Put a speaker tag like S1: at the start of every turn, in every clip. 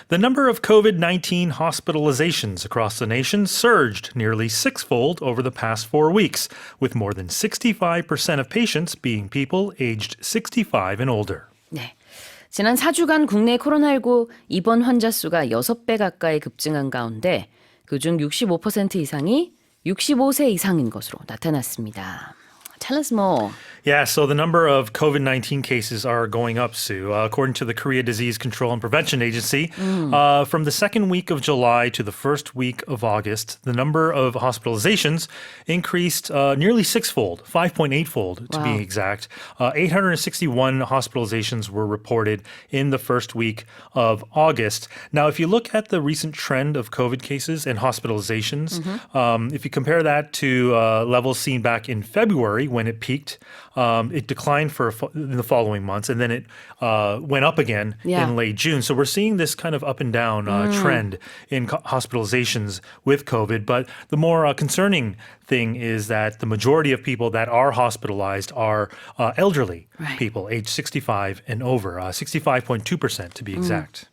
S1: The number of COVID-19 hospitalizations across the nation surged nearly sixfold over the past 4 weeks, with more than 65% of patients being people aged 65 and older.
S2: 네. 지난 4주간 국내 코로나19 입원 환자 수가 6배 가까이 급증한 가운데 그중 65% 이상이 65세 이상인 것으로 나타났습니다. Tell us more.
S1: Yeah, so the number of COVID-19 cases are going up, Sue. According to the Korea Disease Control and Prevention Agency, from the second week of July to the first week of August, the number of hospitalizations increased nearly sixfold, 5.8-fold to be exact. 861 hospitalizations were reported in the first week of August. Now, if you look at the recent trend of COVID cases and hospitalizations, if you compare that to levels seen back in February when it peaked, it declined in the following months, and then it went up again in late June. So we're seeing this kind of up and down trend in hospitalizations with COVID. But the more concerning thing is that the majority of people that are hospitalized are elderly people, age 65 and over, 65.2% to be exact.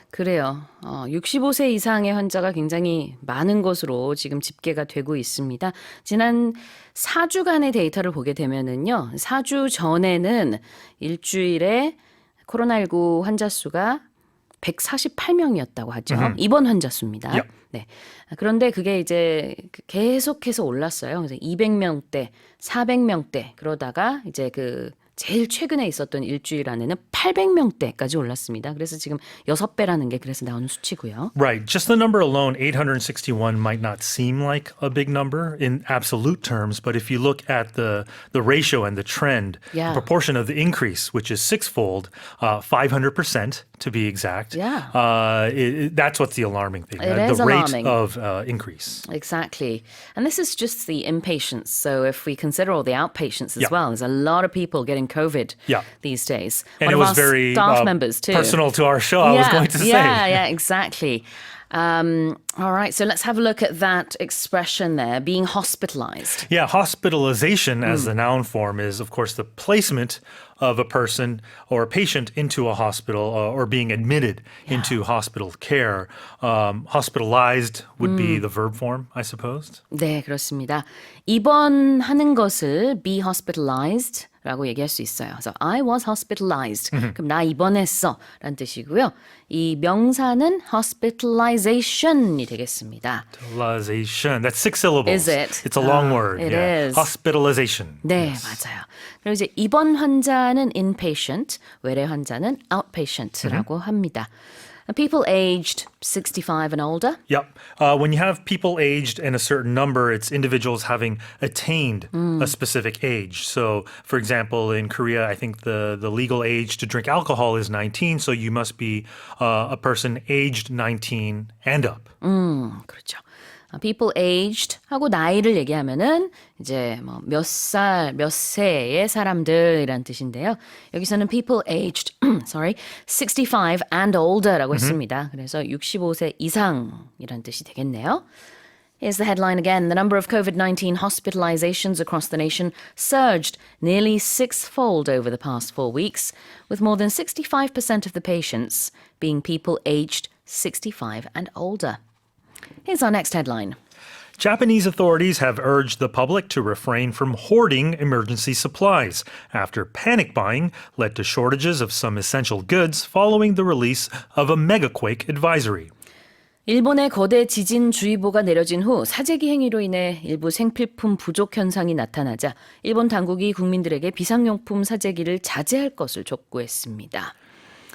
S2: 그래요. 65세 이상의 환자가 굉장히 많은 것으로 지금 집계가 되고 있습니다. 지난 4주간의 데이터를 보게 되면은요. 4주 전에는 일주일에 코로나19 환자 수가 148명이었다고 하죠. 입원 환자 수입니다.
S1: Yep.
S2: 네. 그런데 그게 이제 계속해서 올랐어요. 그래서 200명대, 400명대 그러다가 이제 제일 최근에 있었던 일주일 안에는 800명대까지 올랐습니다. 그래서 지금 6배라는 게 그래서 나오는 수치고요.
S1: Right. Just the number alone, 861, might not seem like a big number in absolute terms, but if you look at the ratio and the trend, the proportion of the increase, which is sixfold, 500% to be exact, that's what's the alarming thing.
S2: It
S1: the
S2: is
S1: rate
S2: alarming.
S1: of increase.
S2: Exactly. And this is just the inpatients. So if we consider all the outpatients as well, there's a lot of people getting COVID these days.
S1: And
S2: One
S1: it
S2: of
S1: was
S2: our
S1: very
S2: staff members too.
S1: personal to our show, I was going to say.
S2: Yeah, exactly. All right, so let's have a look at that expression there, being hospitalized.
S1: Yeah, hospitalization as the noun form is, of course, the placement of a person or a patient into a hospital or being admitted into hospital care. Hospitalized would be the verb form, I suppose.
S2: 네, 그렇습니다. 입원하는 것을 be hospitalized 라고 얘기할 수 있어요. 그래서 I was hospitalized. 그럼 나 입원했어 라는 뜻이고요. 이 명사는 hospitalization이 되겠습니다.
S1: Hospitalization. That's 6 syllables.
S2: Is it?
S1: It's a long word.
S2: It
S1: yeah.
S2: is.
S1: Hospitalization.
S2: 네,
S1: Yes.
S2: 맞아요. 그리고 이제 입원 환자는 inpatient, 외래 환자는 outpatient라고 합니다. People aged 65 and older.
S1: Yep. When you have people aged in a certain number, it's individuals having attained a specific age. So, for example, in Korea, I think the legal age to drink alcohol is 19. So you must be a person aged 19 and up.
S2: 그렇죠. People aged 하고 나이를 얘기하면은 이제 뭐 몇 살, 몇 세의 사람들이란 뜻인데요. 여기서는 people aged, 65 and older라고 했습니다. 그래서 65세 이상이란 뜻이 되겠네요. Here's the headline again. The number of COVID-19 hospitalizations across the nation surged nearly sixfold over the past 4 weeks, with more than 65% of the patients being people aged 65 and older. Here's our next headline.
S1: Japanese authorities have urged the public to refrain from hoarding emergency supplies after panic buying led to shortages of some essential goods following the release of a megaquake advisory.
S2: 일본의 거대 지진주의보가 내려진 후 사재기 행위로 인해 일부 생필품 부족 현상이 나타나자 일본 당국이 국민들에게 비상용품 사재기를 자제할 것을 촉구했습니다.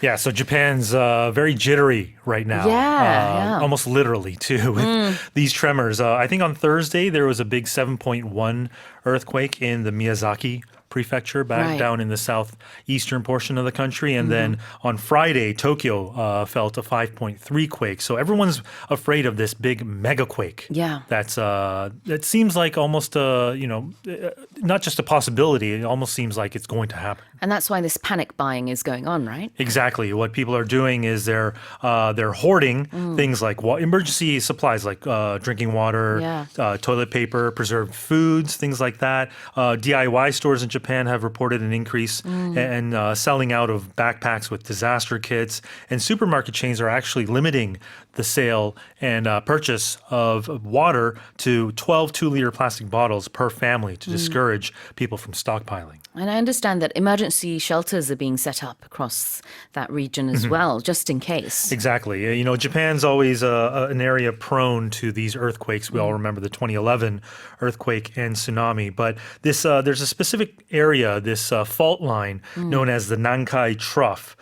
S1: Yeah, so Japan's very jittery right now.
S2: Yeah.
S1: Almost literally, too, with these tremors. I think on Thursday, there was a big 7.1 earthquake in the Miyazaki prefecture back down in the southeastern portion of the country. And then on Friday, Tokyo felt a 5.3 quake. So everyone's afraid of this big mega quake.
S2: Yeah.
S1: That seems like almost, not just a possibility. It almost seems like it's going to happen.
S2: And that's why this panic buying is going on, right?
S1: Exactly. What people are doing is they're hoarding things like emergency supplies like drinking water, toilet paper, preserved foods, things like that. DIY stores in Japan Japan have reported an increase and selling out of backpacks with disaster kits. And supermarket chains are actually limiting the sale and purchase of water to 12 2-liter plastic bottles per family to discourage people from stockpiling.
S2: And I understand that emergency shelters are being set up across that region as well, just in case.
S1: Exactly. You know, Japan's always an area prone to these earthquakes. We all remember the 2011 earthquake and tsunami. But this there's a specific area, this fault line known as the Nankai Trough,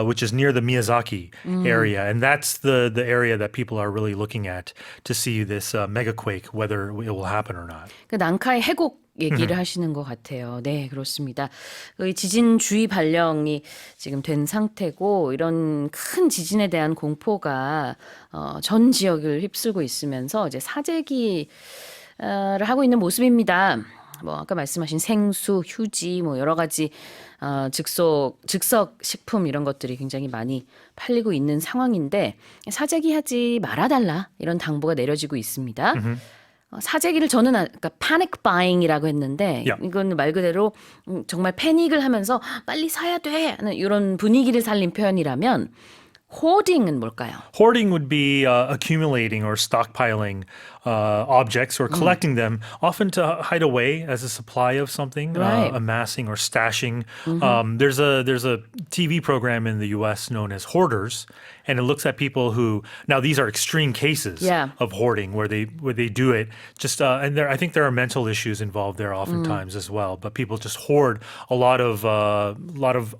S1: which is near the Miyazaki area. And that's the area that people are really looking at to see this megaquake, whether it will happen or not.
S2: 그 난카이 해곡 얘기를 하시는 것 같아요. 네, 그렇습니다. 그 지진 주의 발령이 지금 된 상태고 이런 큰 지진에 대한 공포가 전 지역을 휩쓸고 있으면서 이제 사재기를 하고 있는 모습입니다. 뭐 아까 말씀하신 생수, 휴지, 뭐 여러 가지 즉석 식품 이런 것들이 굉장히 많이 팔리고 있는 상황인데 사재기 하지 말아달라 이런 당부가 내려지고 있습니다. 사재기를 저는 아까 panic buying이라고 했는데
S1: Yeah.
S2: 이건 말 그대로 정말 패닉을 하면서 빨리 사야 돼 하는 이런 분위기를 살린 표현이라면 hoarding은 뭘까요?
S1: Hoarding would be accumulating or stockpiling objects or collecting them, often to hide away as a supply of something,
S2: Right.
S1: amassing or stashing. There's a TV program in the U.S. known as Hoarders, and it looks at people who now these are extreme cases
S2: Yeah.
S1: of hoarding where they do it just and I think there are mental issues involved there oftentimes as well. But people just hoard a lot of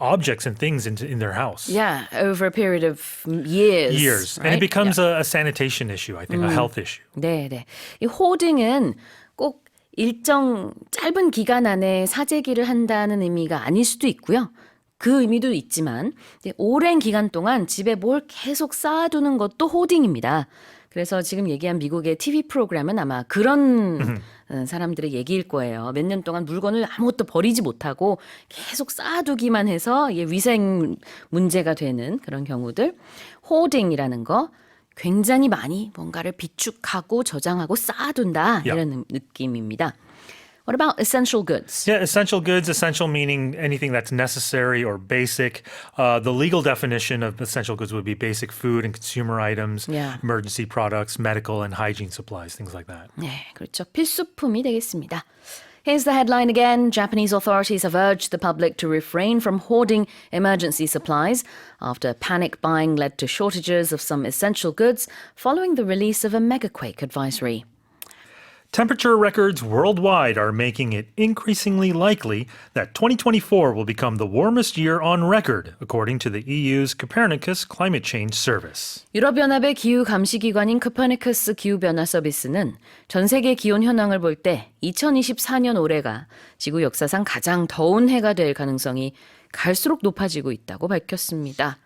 S1: objects and things in their house.
S2: Yeah, over a period of years.
S1: And it becomes a sanitation issue, I think, a health issue.
S2: 네, 네. 이 호딩은 꼭 일정 짧은 기간 안에 사재기를 한다는 의미가 아닐 수도 있고요. 그 의미도 있지만 이제 오랜 기간 동안 집에 뭘 계속 쌓아두는 것도 호딩입니다. 그래서 지금 얘기한 미국의 TV 프로그램은 아마 그런 사람들의 얘기일 거예요. 몇 년 동안 물건을 아무것도 버리지 못하고 계속 쌓아두기만 해서 이게 위생 문제가 되는 그런 경우들. 호딩이라는 거 굉장히 많이 뭔가를 비축하고 저장하고 쌓아둔다 이런 느낌입니다. What about essential goods?
S1: Yeah, essential goods, essential meaning anything that's necessary or basic. The legal definition of essential goods would be basic food and consumer items,
S2: Yeah.
S1: emergency products, medical and hygiene supplies, things like that.
S2: 네, 그렇죠. 필수품이 되겠습니다. Here's the headline again. Japanese authorities have urged the public to refrain from hoarding emergency supplies after panic buying led to shortages of some essential goods following the release of a megaquake advisory.
S1: Temperature records worldwide are making it increasingly likely that 2024 will become the warmest year on record, according to the EU's Copernicus Climate Change Service.
S2: 유럽연합의 기후 감시 기관인 코퍼니커스 기후 변화 서비스는 전 세계 기온 현황을 볼 때 2024년 올해가 지구 역사상 가장 더운 해가 될 가능성이 갈수록 높아지고 있다고 밝혔습니다.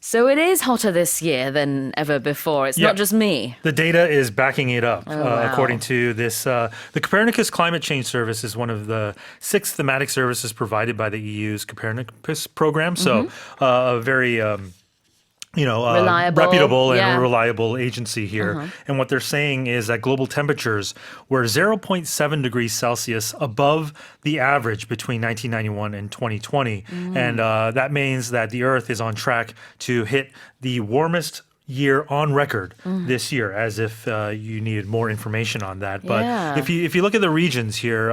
S2: So it is hotter this year than ever before. It's not just me.
S1: The data is backing it up,
S2: wow.
S1: according to this. The Copernicus Climate Change Service is one of the 6 thematic services provided by the EU's Copernicus program. So a very
S2: Reliable,
S1: reputable and
S2: yeah.
S1: reliable agency here. And what they're saying is that global temperatures were 0.7 degrees Celsius above the average between 1991 and 2020. And that means that the Earth is on track to hit the warmest year on record this year, as if you needed more information on that. But
S2: Yeah.
S1: if you look at the regions here,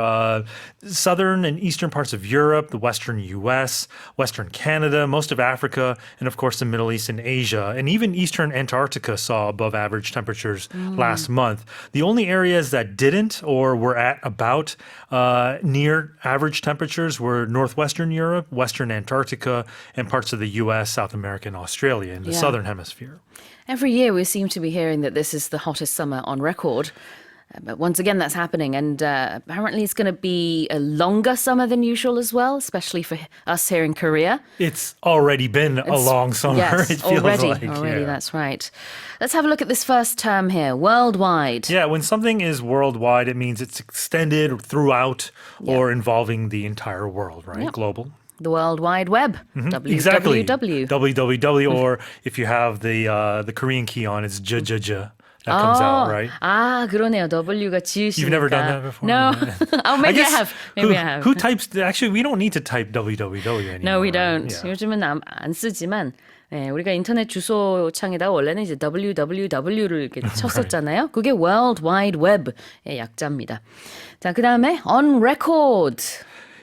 S1: southern and eastern parts of Europe, the western US, western Canada, most of Africa, and of course the Middle East and Asia, and even eastern Antarctica saw above average temperatures last month. The only areas that didn't or were at about near average temperatures were northwestern Europe, western Antarctica, and parts of the US, South America, and Australia in the
S2: Yeah.
S1: southern hemisphere.
S2: Every year we seem to be hearing that this is the hottest summer on record. But once again, that's happening. And apparently it's going to be a longer summer than usual as well, especially for us here in Korea.
S1: It's already been a long summer,
S2: Yes,
S1: it feels
S2: already,
S1: like.
S2: already,
S1: yeah.
S2: that's right. Let's have a look at this first term here, worldwide.
S1: Yeah, when something is worldwide, it means it's extended throughout or involving the entire world, right?
S2: Yep.
S1: Global.
S2: The World Wide Web,
S1: Exactly.
S2: www.
S1: www, or if you have the Korean key on, it's j. that comes out, right?
S2: 아, 그러네요. W가 지으시니까.
S1: You've never done that before?
S2: No. Oh, maybe I
S1: guess
S2: have. Maybe I have.
S1: Who types? Actually, we don't need to type www anymore.
S2: No, we don't.
S1: Yeah.
S2: 요즘은 안 쓰지만 네, 우리가 인터넷 주소창에다가 원래는 이제 www를 이렇게 쳤었잖아요. 그게 World Wide Web의 약자입니다. 자, 그다음에 on record.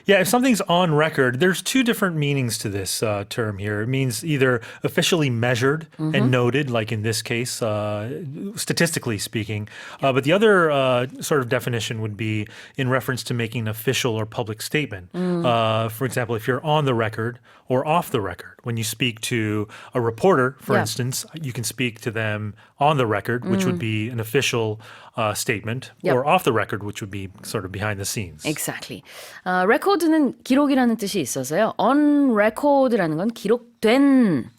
S1: Yeah, if something's on record, there's two different meanings to this term here. It means either officially measured and noted, like in this case, statistically speaking. But the other sort of definition would be in reference to making an official or public statement. For example, if you're on the record or off the record. When you speak to a reporter, for instance, you can speak to them on the record, which would be an official statement, or off the record, which would be sort of behind the scenes.
S2: Exactly. record는 기록이라는 뜻이 있어서요. on record라는 건 기록된.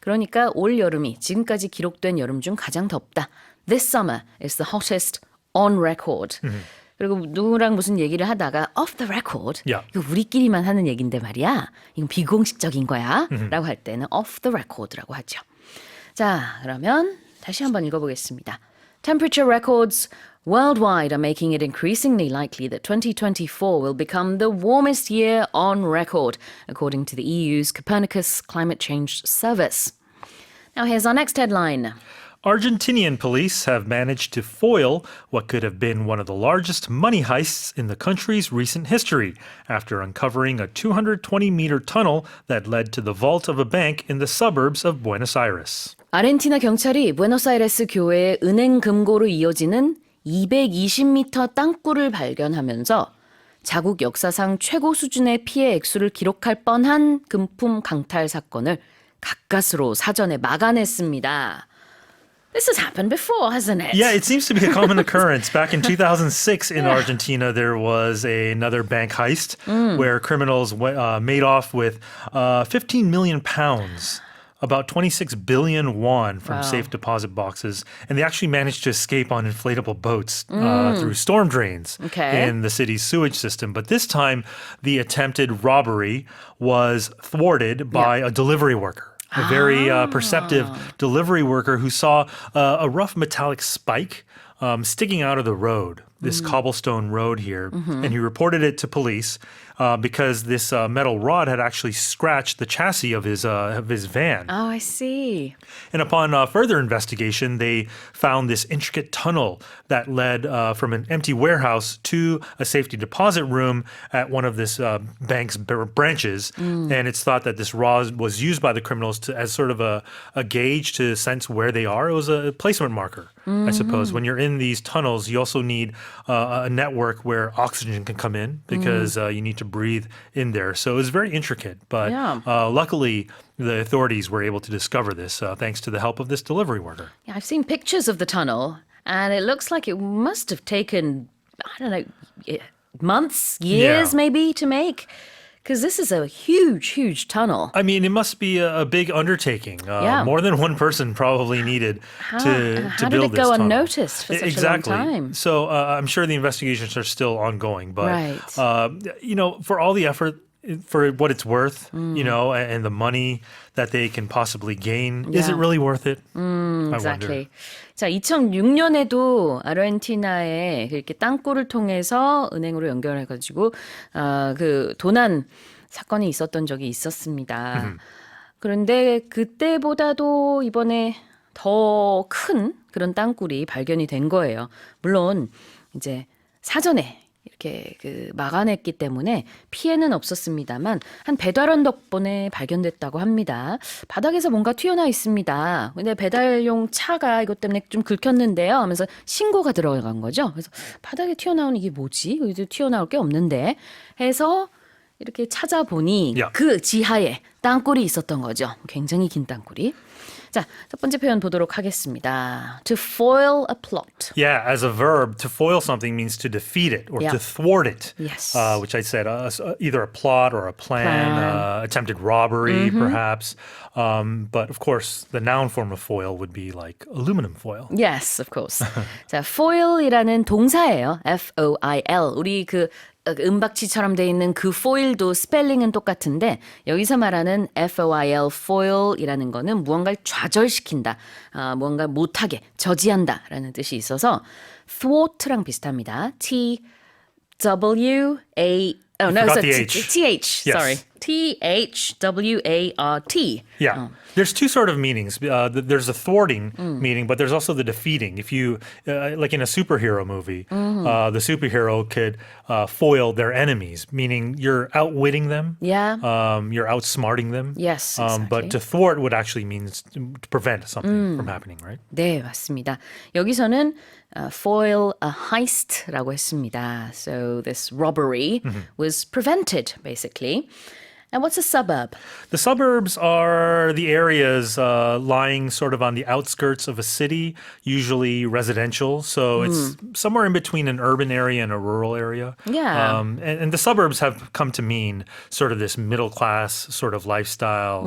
S2: 그러니까 올 여름이 지금까지 기록된 여름 중 가장 덥다. This summer is the hottest on record. 그리고 누구랑 무슨 얘기를 하다가 off the record.
S1: Yeah.
S2: 이거 우리끼리만 하는 얘기인데 말이야. 이건 비공식적인 거야. 라고 할 때는 off the record라고 하죠. 자, 그러면 다시 한번 읽어보겠습니다. Temperature records worldwide are making it increasingly likely that 2024 will become the warmest year on record, according to the EU's Copernicus Climate Change Service. Now here's our next headline.
S1: Argentinian police have managed to foil what could have been one of the largest money heists in the country's recent history after uncovering a 220-meter tunnel that led to the vault of a bank in the suburbs of Buenos Aires.
S2: 아르헨티나 경찰이 부에노스아이레스 교외의 은행 금고로 이어지는 220m 땅굴을 발견하면서 자국 역사상 최고 수준의 피해 액수를 기록할 뻔한 금품 강탈 사건을 가까스로 사전에 막아냈습니다. This has happened before, hasn't it?
S1: Yeah, it seems to be a common occurrence. Back in 2006 in Argentina, there was another bank heist where criminals made off with 15 million pounds. About 26 billion won from safe deposit boxes. And they actually managed to escape on inflatable boats through storm drains in the city's sewage system. But this time, the attempted robbery was thwarted by a delivery worker. A very perceptive delivery worker who saw a rough metallic spike sticking out of the road, this cobblestone road here. And he reported it to police because this metal rod had actually scratched the chassis of his van.
S2: Oh, I see.
S1: And upon further investigation, they found this intricate tunnel that led from an empty warehouse to a safety deposit room at one of this bank's branches. And it's thought that this rod was used by the criminals as sort of a gauge to sense where they are. It was a placement marker, I suppose. When you're in these tunnels, you also need a network where oxygen can come in because you need to breathe in there. So it was very intricate. But luckily, the authorities were able to discover this thanks to the help of this delivery worker.
S2: Yeah, I've seen pictures of the tunnel, and it looks like it must have taken, I don't know, months, years maybe to make. Because this is a huge, huge tunnel.
S1: I mean, it must be a big undertaking. More than one person probably needed to build this
S2: How did it go
S1: tunnel.
S2: unnoticed for such a long time?
S1: So I'm sure the investigations are still ongoing. But,
S2: Right.
S1: For all the effort, for what it's worth, and the money that they can possibly gain, is it really worth it? I wonder.
S2: Exactly. 자, 2006년에도 아르헨티나에 이렇게 땅굴을 통해서 은행으로 연결해가지고 그 도난 사건이 있었던 적이 있었습니다. 그런데 그때보다도 이번에 더 큰 그런 땅굴이 발견이 된 거예요. 물론 이제 사전에 이렇게 막아냈기 때문에 피해는 없었습니다만 한 배달원 덕분에 발견됐다고 합니다. 바닥에서 뭔가 튀어나와 있습니다. 근데 배달용 차가 이것 때문에 좀 긁혔는데요 하면서 신고가 들어간 거죠. 그래서 바닥에 튀어나오는 이게 뭐지? 여기도 튀어나올 게 없는데 해서 이렇게 찾아보니 그 지하에 땅굴이 있었던 거죠. 굉장히 긴 땅굴이. 자, 첫 번째 표현 보도록 하겠습니다. To foil a plot.
S1: Yeah, as a verb, to foil something means to defeat it or to thwart it.
S2: Yes.
S1: Which I said, either a plot or a plan. Attempted robbery, perhaps. But of course, the noun form of foil would be like aluminum foil.
S2: Yes, of course. 자, foil이라는 동사예요. F-O-I-L. 우리 은박지처럼 돼 있는 그 foil도 스펠링은 똑같은데 여기서 말하는 foil, foil이라는 거는 무언가를 좌절시킨다, 무언가 못하게 저지한다라는 뜻이 있어서 thwart랑 비슷합니다. Oh no,
S1: forgot
S2: so
S1: the H.
S2: TH.
S1: Yes.
S2: Sorry, THWART.
S1: Yeah. There's two sort of meanings. There's a thwarting meaning, but there's also the defeating. If you, like in a superhero movie, the superhero could foil their enemies, meaning you're outwitting them.
S2: Yeah.
S1: You're outsmarting them.
S2: Yes,
S1: But
S2: exactly.
S1: to thwart would actually mean to prevent something from happening, right?
S2: 네, 맞습니다. 여기서는 foil a heist라고 했습니다. So this robbery was prevented, basically. And what's a suburb?
S1: The suburbs are the areas lying sort of on the outskirts of a city, usually residential. So it's somewhere in between an urban area and a rural area.
S2: Yeah.
S1: And the suburbs have come to mean sort of this middle class sort of lifestyle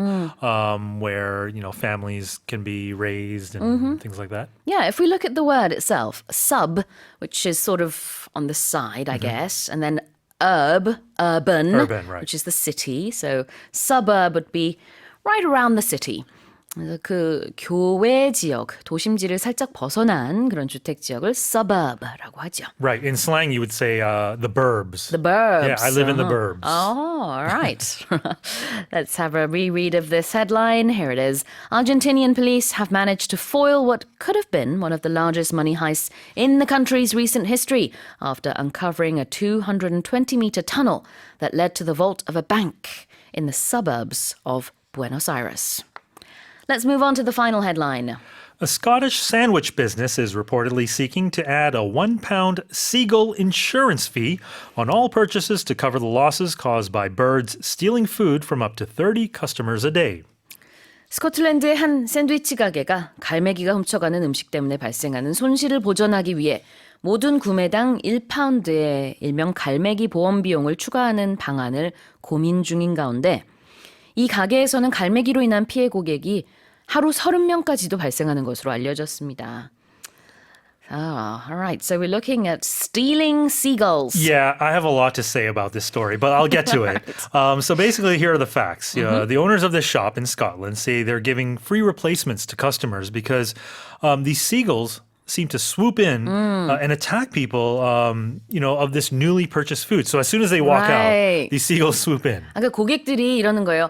S1: where, you know, families can be raised and things like that.
S2: Yeah, if we look at the word itself, sub, which is sort of on the side, I guess, and then urban,
S1: right.
S2: which is the city. So suburb would be right around the city. 그래서 그 교외 지역, 도심지를 살짝 벗어난 그런 주택 지역을 suburb라고 하죠.
S1: Right. In slang, you would say the burbs.
S2: The burbs.
S1: Yeah, I live in the burbs.
S2: Oh, all right. Let's have a reread of this headline. Here it is. Argentinian police have managed to foil what could have been one of the largest money heists in the country's recent history after uncovering a 220-meter tunnel that led to the vault of a bank in the suburbs of Buenos Aires. Let's move on to the final headline.
S1: A Scottish sandwich business is reportedly seeking to add a £1 seagull insurance fee on all purchases to cover the losses caused by birds stealing food from up to 30 customers a day.
S2: 스코틀랜드의 한 샌드위치 가게가 갈매기가 훔쳐가는 음식 때문에 발생하는 손실을 보전하기 위해 모든 구매당 1파운드의 일명 갈매기 보험 비용을 추가하는 방안을 고민 중인 가운데 이 가게에서는 갈매기로 인한 피해 고객이 하루 30명까지도 발생하는 것으로 알려졌습니다. All right. So we're looking at stealing seagulls.
S1: Yeah, I have a lot to say about this story, but I'll get to it. So basically, here are the facts. The owners of this shop in Scotland say they're giving free replacements to customers because these seagulls seem to swoop in and attack people, of this newly purchased food. So as soon as they walk
S2: Right.
S1: out, these seagulls swoop in.
S2: 그러니까 고객들이 이러는 거예요.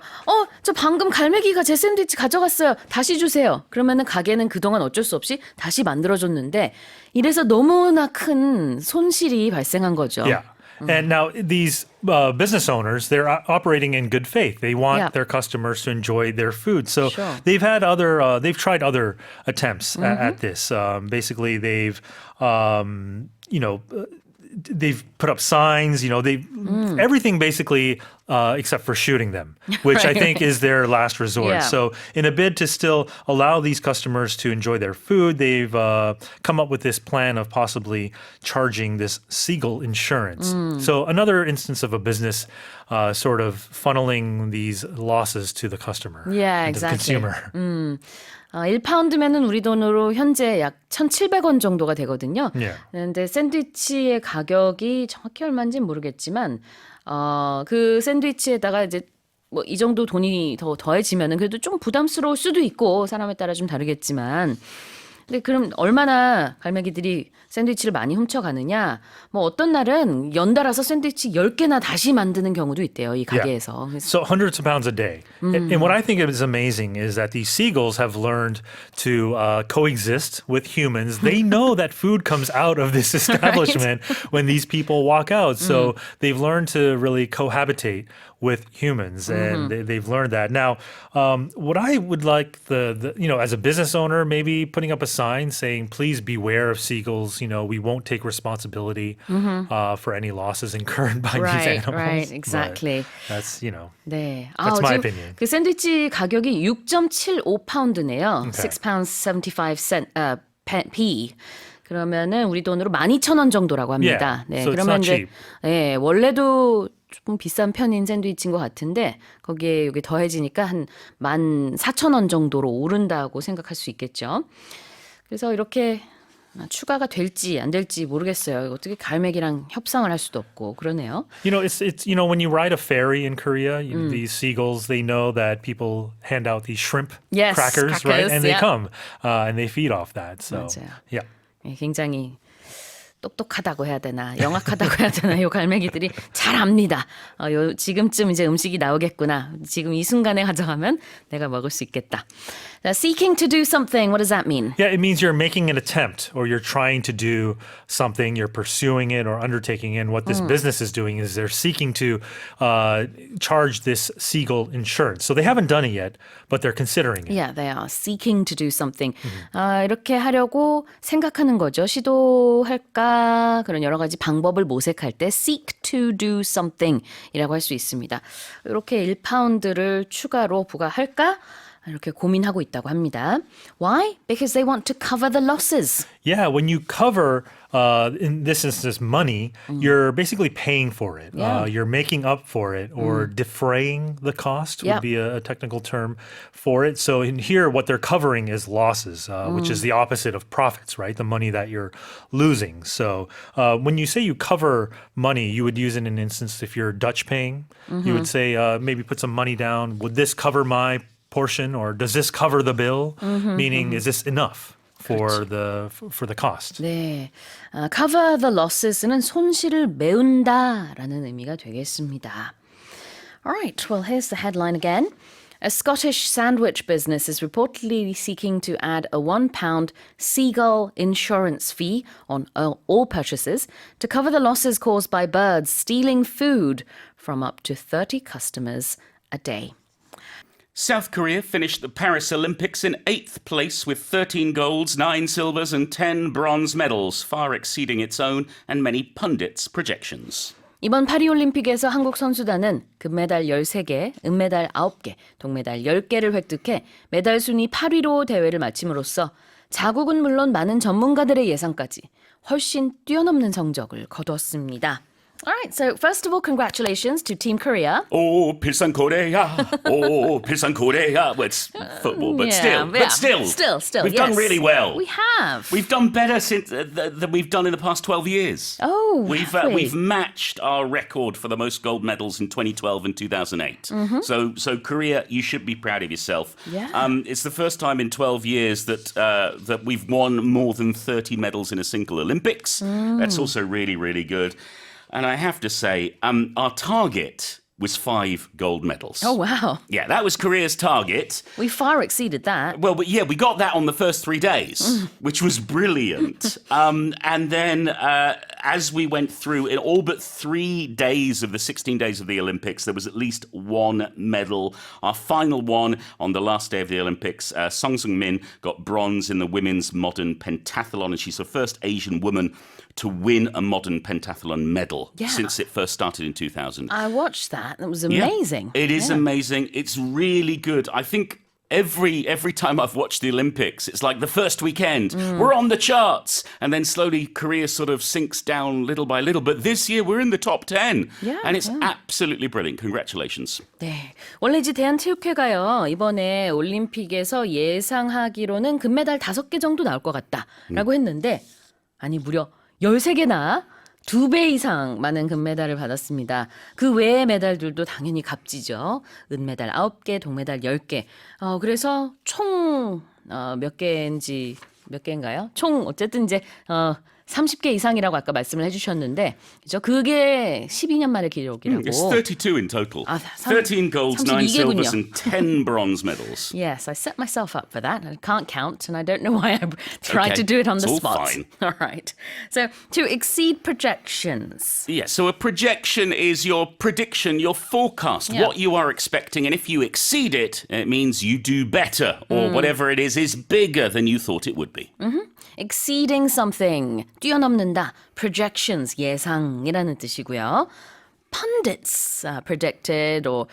S2: 저 방금 갈매기가 제 샌드위치 가져갔어요. 다시 주세요. 그러면은 가게는 그동안 어쩔 수 없이 다시 만들어줬는데 이래서 너무나 큰 손실이 발생한 거죠.
S1: Yeah. And now these business owners, they're operating in good faith. They want
S2: Yeah.
S1: their customers to enjoy their food. So
S2: Sure.
S1: they've tried other attempts at this. Basically, they've put up signs, everything basically except for shooting them, which I think is their last resort.
S2: Yeah.
S1: So in a bid to still allow these customers to enjoy their food, they've come up with this plan of possibly charging this seagull insurance. So another instance of a business sort of funneling these losses to the customer,
S2: Yeah,
S1: and to the
S2: exactly.
S1: consumer.
S2: 1파운드면은 우리 돈으로 현재 약 1,700원 정도가 되거든요.
S1: Yeah.
S2: 근데 샌드위치의 가격이 정확히 얼마인지는 모르겠지만 그 샌드위치에다가 이제 뭐 이 정도 돈이 더해지면은 그래도 좀 부담스러울 수도 있고 사람에 따라 좀 다르겠지만 근데 그럼 얼마나 갈매기들이 샌드위치를 많이 훔쳐가느냐? 뭐 어떤 날은 연달아서 샌드위치 10개나 다시 만드는 경우도 있대요. 이 가게에서. 그래서
S1: So hundreds of pounds a day. And what I think is amazing is that these seagulls have learned to coexist with humans. They know that food comes out of this establishment when these people walk out. So they've learned to really cohabitate with humans, and they've learned that. Now, what I would like as a business owner, maybe putting up a sign saying, "Please beware of seagulls. We won't take responsibility for any losses incurred by these
S2: Right,
S1: animals."
S2: right,
S1: But
S2: exactly.
S1: that's
S2: 네.
S1: That's my
S2: 지금
S1: opinion.
S2: 그 샌드위치 가격이 6.75파운드네요.
S1: Okay.
S2: 6 pounds 75 cent p. 그러면은 우리 돈으로 12,000원 정도라고 합니다.
S1: Yeah, so it's not cheap.
S2: 네, 원래도 조금 비싼 편인 샌드위치인 것 같은데 거기에 여기 더해지니까 한 14,000원 정도로 오른다고 생각할 수 있겠죠. 그래서 이렇게 추가가 될지 안 될지 모르겠어요. 어떻게 갈매기랑 협상을 할 수도 없고 그러네요.
S1: It's when you ride a ferry in Korea, these seagulls, they know that people hand out these shrimp
S2: Yes,
S1: crackers, right?
S2: crackers,
S1: And they
S2: yeah.
S1: come and they feed off that. So,
S2: 맞아요.
S1: yeah.
S2: 굉장히 똑똑하다고 해야 되나 영악하다고 해야 되나 요 갈매기들이 잘 압니다. 요 지금쯤 이제 음식이 나오겠구나. 지금 이 순간에 가져가면 내가 먹을 수 있겠다. Now, seeking to do something, what does that mean?
S1: Yeah, it means you're making an attempt or you're trying to do something, you're pursuing it or undertaking it. And what this business is doing is they're seeking to charge this seagull insurance. So they haven't done it yet, but they're considering it.
S2: Yeah, they are seeking to do something. 이렇게 하려고 생각하는 거죠. 시도할까? 그런 여러 가지 방법을 모색할 때 seek to do something 이라고 할 수 있습니다. 이렇게 1파운드를 추가로 부과할까? 이렇게 고민하고 있다고 합니다. Why? Because they want to cover the losses.
S1: Yeah, when you cover, in this instance, money, you're basically paying for it.
S2: Yeah.
S1: You're making up for it or defraying the cost
S2: Yep.
S1: would be a technical term for it. So in here, what they're covering is losses, which is the opposite of profits, right? The money that you're losing. So when you say you cover money, you would use it in an instance if you're Dutch paying. You would say, maybe put some money down. Would this cover my portion or does this cover the bill? Meaning, is this enough for the cost?
S2: 네, cover the losses는 손실을 메운다라는 의미가 되겠습니다. Alright, well here's the headline again. A Scottish sandwich business is reportedly seeking to add a £1 seagull insurance fee on all purchases to cover the losses caused by birds stealing food from up to 30 customers a day.
S3: South Korea finished the Paris Olympics in 8th place with 13 golds, 9 silvers and 10 bronze medals, far exceeding its own and many pundits' projections.
S2: 이번 파리올림픽에서 한국 선수단은 금메달 13개, 은메달 9개, 동메달 10개를 획득해 메달 순위 8위로 대회를 마침으로써 자국은 물론 많은 전문가들의 예상까지 훨씬 뛰어넘는 성적을 거두었습니다. Alright, so first of all, congratulations to Team Korea.
S3: Oh, Pilsan Korea. Oh, Pilsan Korea. Well, it's football, but
S2: Still,
S3: We've
S2: yes.
S3: done really well.
S2: We have.
S3: We've done better since than we've done in the past 12 years.
S2: Oh,
S3: We've
S2: have we?
S3: we've matched our record for the most gold medals in 2012 and 2008. So Korea, you should be proud of yourself.
S2: Yeah.
S3: It's the first time in 12 years that we've won more than 30 medals in a single Olympics. That's also really, really good. And I have to say, our target was 5 gold medals.
S2: Oh, wow.
S3: Yeah, that was Korea's target.
S2: We far exceeded that.
S3: Well, but yeah, we got that on the first 3 days, which was brilliant. And then as we went through, in all but 3 days of the 16 days of the Olympics, there was at least 1 medal. Our final one on the last day of the Olympics, Song Seung-min got bronze in the women's modern pentathlon, and she's the first Asian woman to win a modern pentathlon medal
S2: Yeah.
S3: since it first started in 2000.
S2: I watched that. It was
S3: Yeah,
S2: amazing.
S3: it is
S2: Yeah.
S3: amazing. It's really good. I think every time I've watched the Olympics, it's like the first weekend, we're on the charts. And then slowly Korea sort of sinks down little by little. But this year we're in the top 10.
S2: Yeah,
S3: and it's
S2: yeah.
S3: absolutely brilliant. Congratulations.
S2: 네. 원래 이제 대한체육회가요, 이번에 올림픽에서 예상하기로는 금메달 5개 정도 나올 것 같다라고 했는데, 아니, 무려 13개나 2배 이상 많은 금메달을 받았습니다. 그 외의 메달들도 당연히 값지죠. 은메달 9개, 동메달 10개. 그래서 총 몇 개인가요? 총 어쨌든 이제 30개 이상이라고 아까 말씀을 해주셨는데, 그죠? 그게 12년 만의 기록이라고.
S3: It's 32 in total. 13 golds, 9
S2: 32개군요.
S3: silvers and 10 bronze medals.
S2: Yes, I set myself up for that. I can't count, and I don't know why I tried
S3: Okay,
S2: to do it on
S3: it's
S2: the
S3: all
S2: spot.
S3: fine.
S2: All right. So, to exceed projections.
S3: Yeah, so a projection is your prediction, your forecast,
S2: Yeah.
S3: what you are expecting. And if you exceed it, it means you do better, or whatever it is bigger than you thought it would be.
S2: Exceeding something. 뛰어넘는다. Projections. 예상이라는 뜻이고요. Pundits predicted or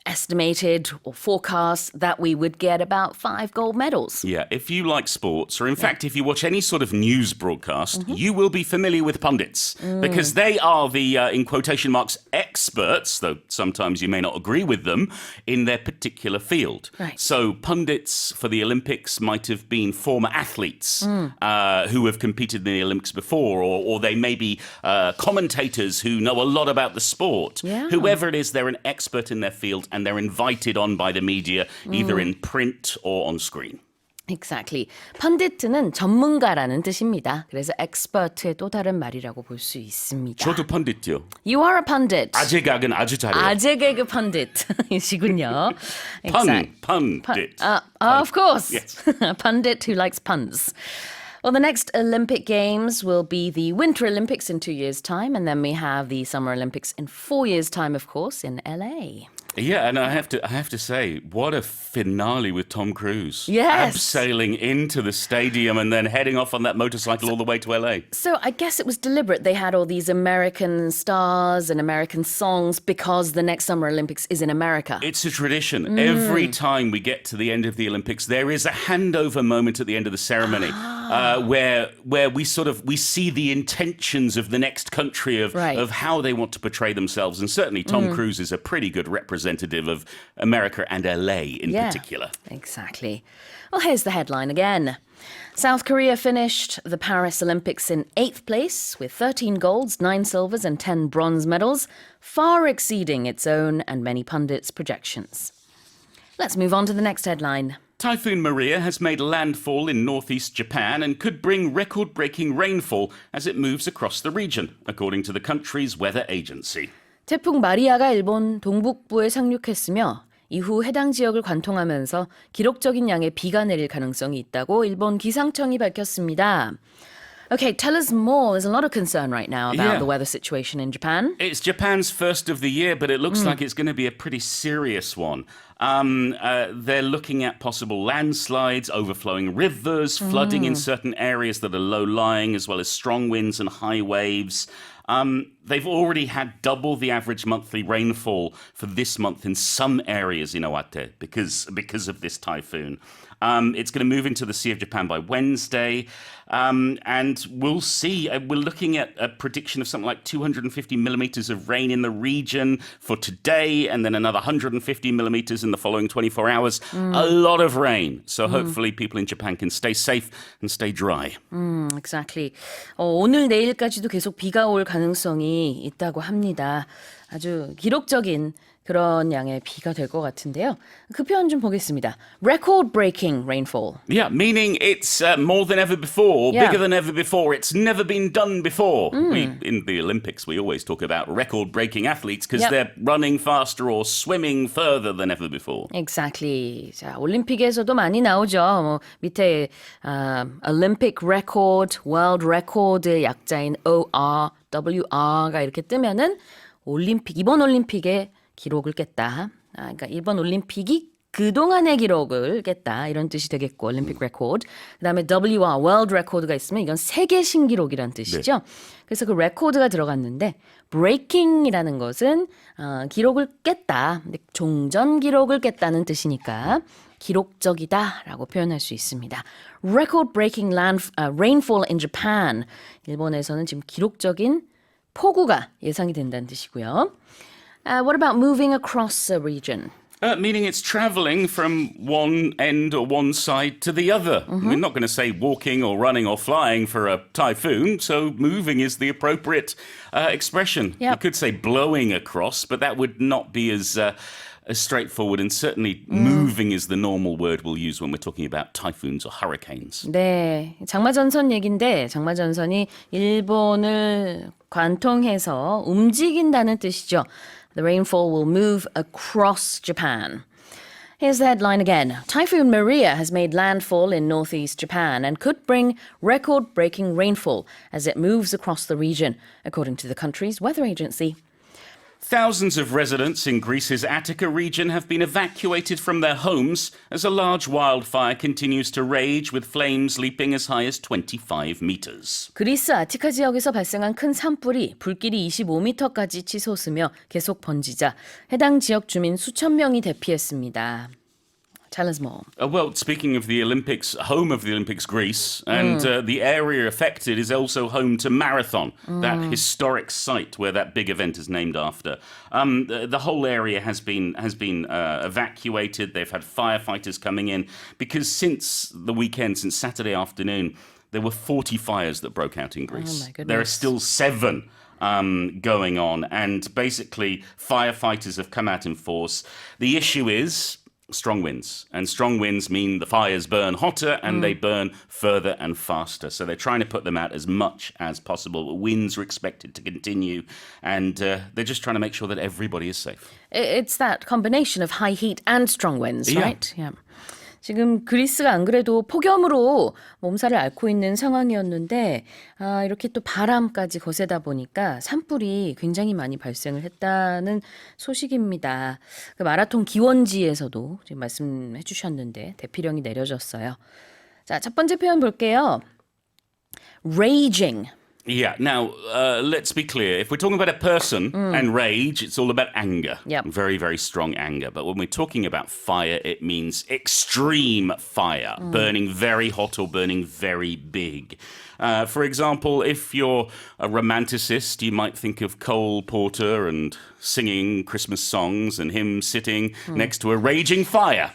S2: estimated or forecast that we would get about 5 gold medals.
S3: Yeah, if you like sports, or in fact, if you watch any sort of news broadcast, you will be familiar with pundits because they are the, in quotation marks, experts, though sometimes you may not agree with them, in their particular field.
S2: Right.
S3: So pundits for the Olympics might have been former athletes who have competed in the Olympics before, or they may be commentators who know a lot about the sport.
S2: Yeah.
S3: Whoever it is, they're an expert in their field and they're invited on by the media, either in print or on screen.
S2: Exactly. 펀디트는 전문가라는 뜻입니다. 그래서 expert의 또 다른 말이라고 볼 수 있습니다.
S3: 저도 펀디트요.
S2: You are a pundit.
S3: 아재 각은 아주 잘해요.
S2: 아재 개그 펀디트이시군요.
S3: 펀디트.
S2: Of course.
S3: Yes.
S2: A pundit who likes puns. Well, the next Olympic Games will be the Winter Olympics in 2 years' time, and then we have the Summer Olympics in 4 years' time, of course, in LA.
S3: Yeah, and I have to say, what a finale with Tom Cruise.
S2: Yes.
S3: Abseiling into the stadium and then heading off on that motorcycle all the way to LA.
S2: So I guess it was deliberate. They had all these American stars and American songs because the next Summer Olympics is in America.
S3: It's a tradition. Every time we get to the end of the Olympics, there is a handover moment at the end of the ceremony where we see the intentions of the next country of how they want to portray themselves. And certainly Tom Cruise is a pretty good representative of America and LA in particular.
S2: Exactly. Well, here's the headline again. South Korea finished the Paris Olympics in 8th place with 13 golds, 9 silvers, and 10 bronze medals, far exceeding its own and many pundits' projections. Let's move on to the next headline.
S3: Typhoon Maria has made landfall in northeast Japan and could bring record-breaking rainfall as it moves across the region, according to the country's weather agency.
S2: 태풍 마리아가 일본 동북부에 상륙했으며 이후 해당 지역을 관통하면서 기록적인 양의 비가 내릴 가능성이 있다고 일본 기상청이 밝혔습니다. Okay, tell us more. There's a lot of concern right now about the weather situation in Japan.
S3: It's Japan's first of the year, but it looks like it's going to be a pretty serious one. They're looking at possible landslides, overflowing rivers, flooding in certain areas that are low-lying, as well as strong winds and high waves. They've already had double the average monthly rainfall for this month in some areas in Iwate because of this typhoon. It's going to move into the Sea of Japan by Wednesday. And we'll see. We're looking at a prediction of something like 250 millimeters of rain in the region for today, and then another 150 millimeters in the following 24 hours. A lot of rain. So hopefully people in Japan can stay safe and stay dry.
S2: Exactly. 오늘 내일까지도 계속 비가 올 가능성이 있다고 합니다. 아주 기록적인 그런 양의 비가 될 것 같은데요. 그 표현 좀 보겠습니다. Record-breaking rainfall.
S3: Yeah, meaning it's more than ever before, bigger than ever before. It's never been done before. In the Olympics, we always talk about record-breaking athletes because they're running faster or swimming further than ever before.
S2: Exactly. 자, 올림픽에서도 많이 나오죠. 뭐 밑에 Olympic record, world record의 약자인 OR, WR가 이렇게 뜨면은 이번 올림픽의 기록을 깼다. 그러니까 이번 올림픽이 그동안의 기록을 깼다. 이런 뜻이 되겠고, 올림픽 레코드. 그다음에 WR, 월드 레코드가 있으면 이건 세계 신기록이란 뜻이죠. 그래서 그 레코드가 들어갔는데 breaking이라는 것은 기록을 깼다. 종전 기록을 깼다는 뜻이니까 기록적이다라고 표현할 수 있습니다. Record-breaking rainfall in Japan. 일본에서는 지금 기록적인 폭우가 예상이 된다는 뜻이고요. What about moving across a region?
S3: Meaning it's traveling from one end or one side to the other. We're not going to say walking or running or flying for a typhoon, so moving is the appropriate expression.
S2: Yep.
S3: You could say blowing across, but that would not be as straightforward, and certainly moving is the normal word we'll use when we're talking about typhoons or hurricanes.
S2: 네, 장마전선 얘긴데 장마전선이 일본을 관통해서 움직인다는 뜻이죠. The rainfall will move across Japan. Here's the headline again. Typhoon Maria has made landfall in northeast Japan and could bring record-breaking rainfall as it moves across the region, according to the country's weather agency.
S3: Thousands of residents in Greece's Attica region have been evacuated from their homes as a large wildfire continues to rage with flames leaping as high as 25 meters.
S2: 그리스 아티카 지역에서 발생한 큰 산불이 불길이 25m까지 치솟으며 계속 번지자 해당 지역 주민 수천 명이 대피했습니다. Tell us more.
S3: Well, speaking of the Olympics, home of the Olympics, Greece, and the area affected is also home to Marathon, that historic site where that big event is named after. The whole area has been evacuated. They've had firefighters coming in because since the weekend, since Saturday afternoon, there were 40 fires that broke out in Greece.
S2: Oh, my goodness.
S3: There are still 7 going on, and basically firefighters have come out in force. The issue is strong winds, and strong winds mean the fires burn hotter and they burn further and faster. So they're trying to put them out as much as possible. Winds are expected to continue, and they're just trying to make sure that everybody is safe.
S2: It's that combination of high heat and strong winds,
S3: Yeah.
S2: right? Yeah. 지금 그리스가 안 그래도 폭염으로 몸살을 앓고 있는 상황이었는데 이렇게 또 바람까지 거세다 보니까 산불이 굉장히 많이 발생을 했다는 소식입니다. 그 마라톤 기원지에서도 지금 말씀해 주셨는데 대피령이 내려졌어요. 자, 첫 번째 표현 볼게요. Raging.
S3: Yeah. Now, let's be clear. If we're talking about a person and rage, it's all about anger.
S2: Yep.
S3: Very, very strong anger. But when we're talking about fire, it means extreme fire, burning very hot or burning very big. For example, if you're a romanticist, you might think of Cole Porter and singing Christmas songs and him sitting next to a raging fire.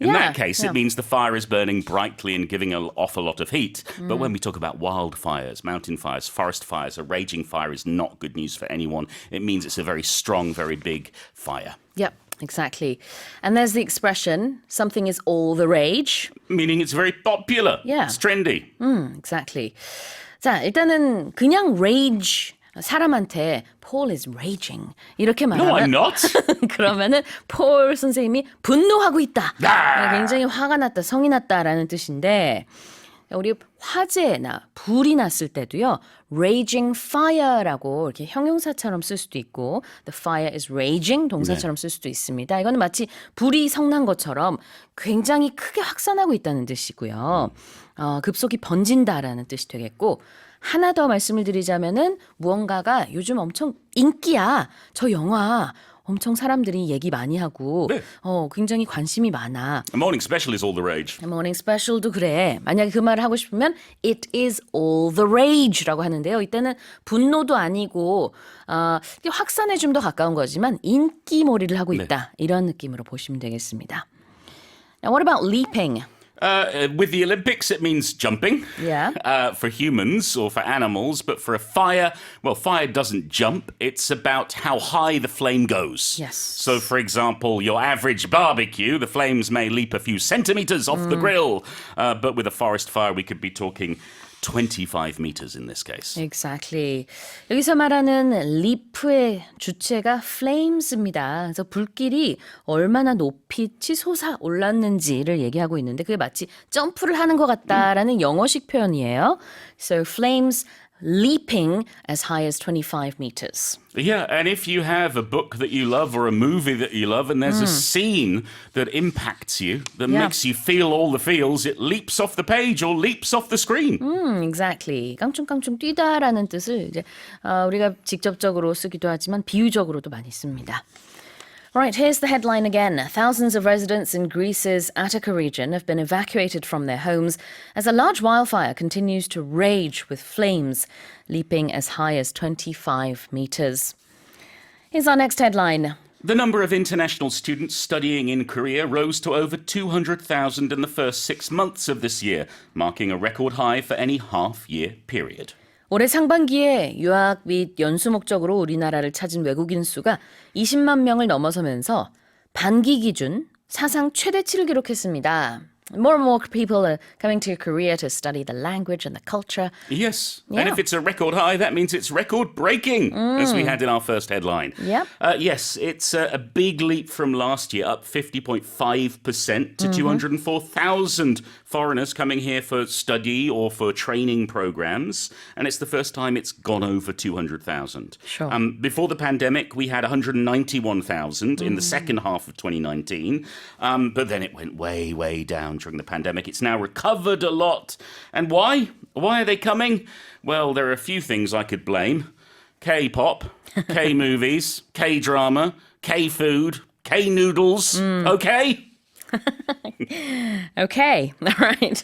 S3: In
S2: Yeah,
S3: that case,
S2: yeah.
S3: it means the fire is burning brightly and giving off a lot of heat. But when we talk about wildfires, mountain fires, forest fires, a raging fire is not good news for anyone. It means it's a very strong, very big fire.
S2: Yep, exactly. And there's the expression, something is all the rage.
S3: Meaning it's very popular.
S2: Yeah.
S3: It's trendy.
S2: Exactly. 자, 일단은 그냥 rage 사람한테 Paul is raging 이렇게
S3: No, I'm
S2: 말하면
S3: not.
S2: 그러면은 폴 선생님이 분노하고 있다.
S3: 아!
S2: 굉장히 화가 났다, 성이 났다라는 뜻인데 우리 화재나 불이 났을 때도요. raging fire라고 이렇게 형용사처럼 쓸 수도 있고 the fire is raging 동사처럼 쓸 수도 있습니다. 이거는 마치 불이 성난 것처럼 굉장히 크게 확산하고 있다는 뜻이고요. 급속히 번진다라는 뜻이 되겠고 하나 더 말씀을 드리자면은 무언가가 요즘 엄청 인기야. 저 영화 엄청 사람들이 얘기 많이 하고
S3: 네.
S2: 굉장히 관심이 많아.
S3: A morning special is all the rage.
S2: 모닝 스페셜도 그래. 만약에 그 말을 하고 싶으면 it is all the rage라고 하는데요. 이때는 분노도 아니고 이게 확산에 좀 더 가까운 거지만 인기몰이를 하고 있다. 이런 느낌으로 보시면 되겠습니다. Now what about leaping?
S3: With the Olympics, it means jumping.
S2: Yeah.
S3: For humans or for animals, but for a fire, well, fire doesn't jump. It's about how high the flame goes.
S2: Yes.
S3: So, for example, your average barbecue, the flames may leap a few centimeters off the grill. But with a forest fire, we could be talking 25 meters in this case.
S2: Exactly. 여기서 말하는 leap의 주체가 flames입니다. 그래서 불길이 얼마나 높이 치솟아 올랐는지를 얘기하고 있는데 그게 마치 점프를 하는 것 같다라는 영어식 표현이에요. So flames leaping as high as 25 meters.
S3: Yeah, and if you have a book that you love or a movie that you love and there's a scene that impacts you, that
S2: Yeah.
S3: makes you feel all the feels, it leaps off the page or leaps off the screen.
S2: Exactly. 깡충깡충 뛰다라는 뜻을 이제 우리가 직접적으로 쓰기도 하지만 비유적으로도 많이 씁니다. Right, here's the headline again. Thousands of residents in Greece's Attica region have been evacuated from their homes as a large wildfire continues to rage with flames leaping as high as 25 meters. Here's our next headline.
S3: The number of international students studying in Korea rose to over 200,000 in the first 6 months of this year, marking a record high for any half-year period.
S2: 올해 상반기에 유학 및 연수 목적으로 우리나라를 찾은 외국인 수가 20만 명을 넘어서면서 반기 기준 사상 최대치를 기록했습니다. More and more people are coming to Korea to study the language and the culture.
S3: Yes.
S2: Yeah.
S3: And if it's a record high, that means it's record breaking, as we had in our first headline.
S2: Yep.
S3: Yes, it's a big leap from last year, up 50.5% to 204,000 foreigners coming here for study or for training programs. And it's the first time it's gone over 200,000.
S2: Sure.
S3: Before the pandemic, we had 191,000 in the second half of 2019. But then it went way, way down during the pandemic. It's now recovered a lot. And why? Why are they coming? Well, there are a few things I could blame. K-pop, K-movies, K-drama, K-food, K-noodles. Okay?
S2: Okay, alright.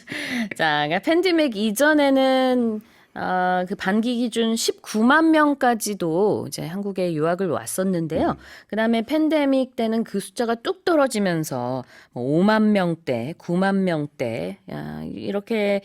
S2: 자, 그러니까 팬데믹 이전에는 그 반기 기준 19만 명까지도 이제 한국에 유학을 왔었는데요. 그다음에 팬데믹 때는 그 숫자가 뚝 떨어지면서 5만 명대, 9만 명대 이렇게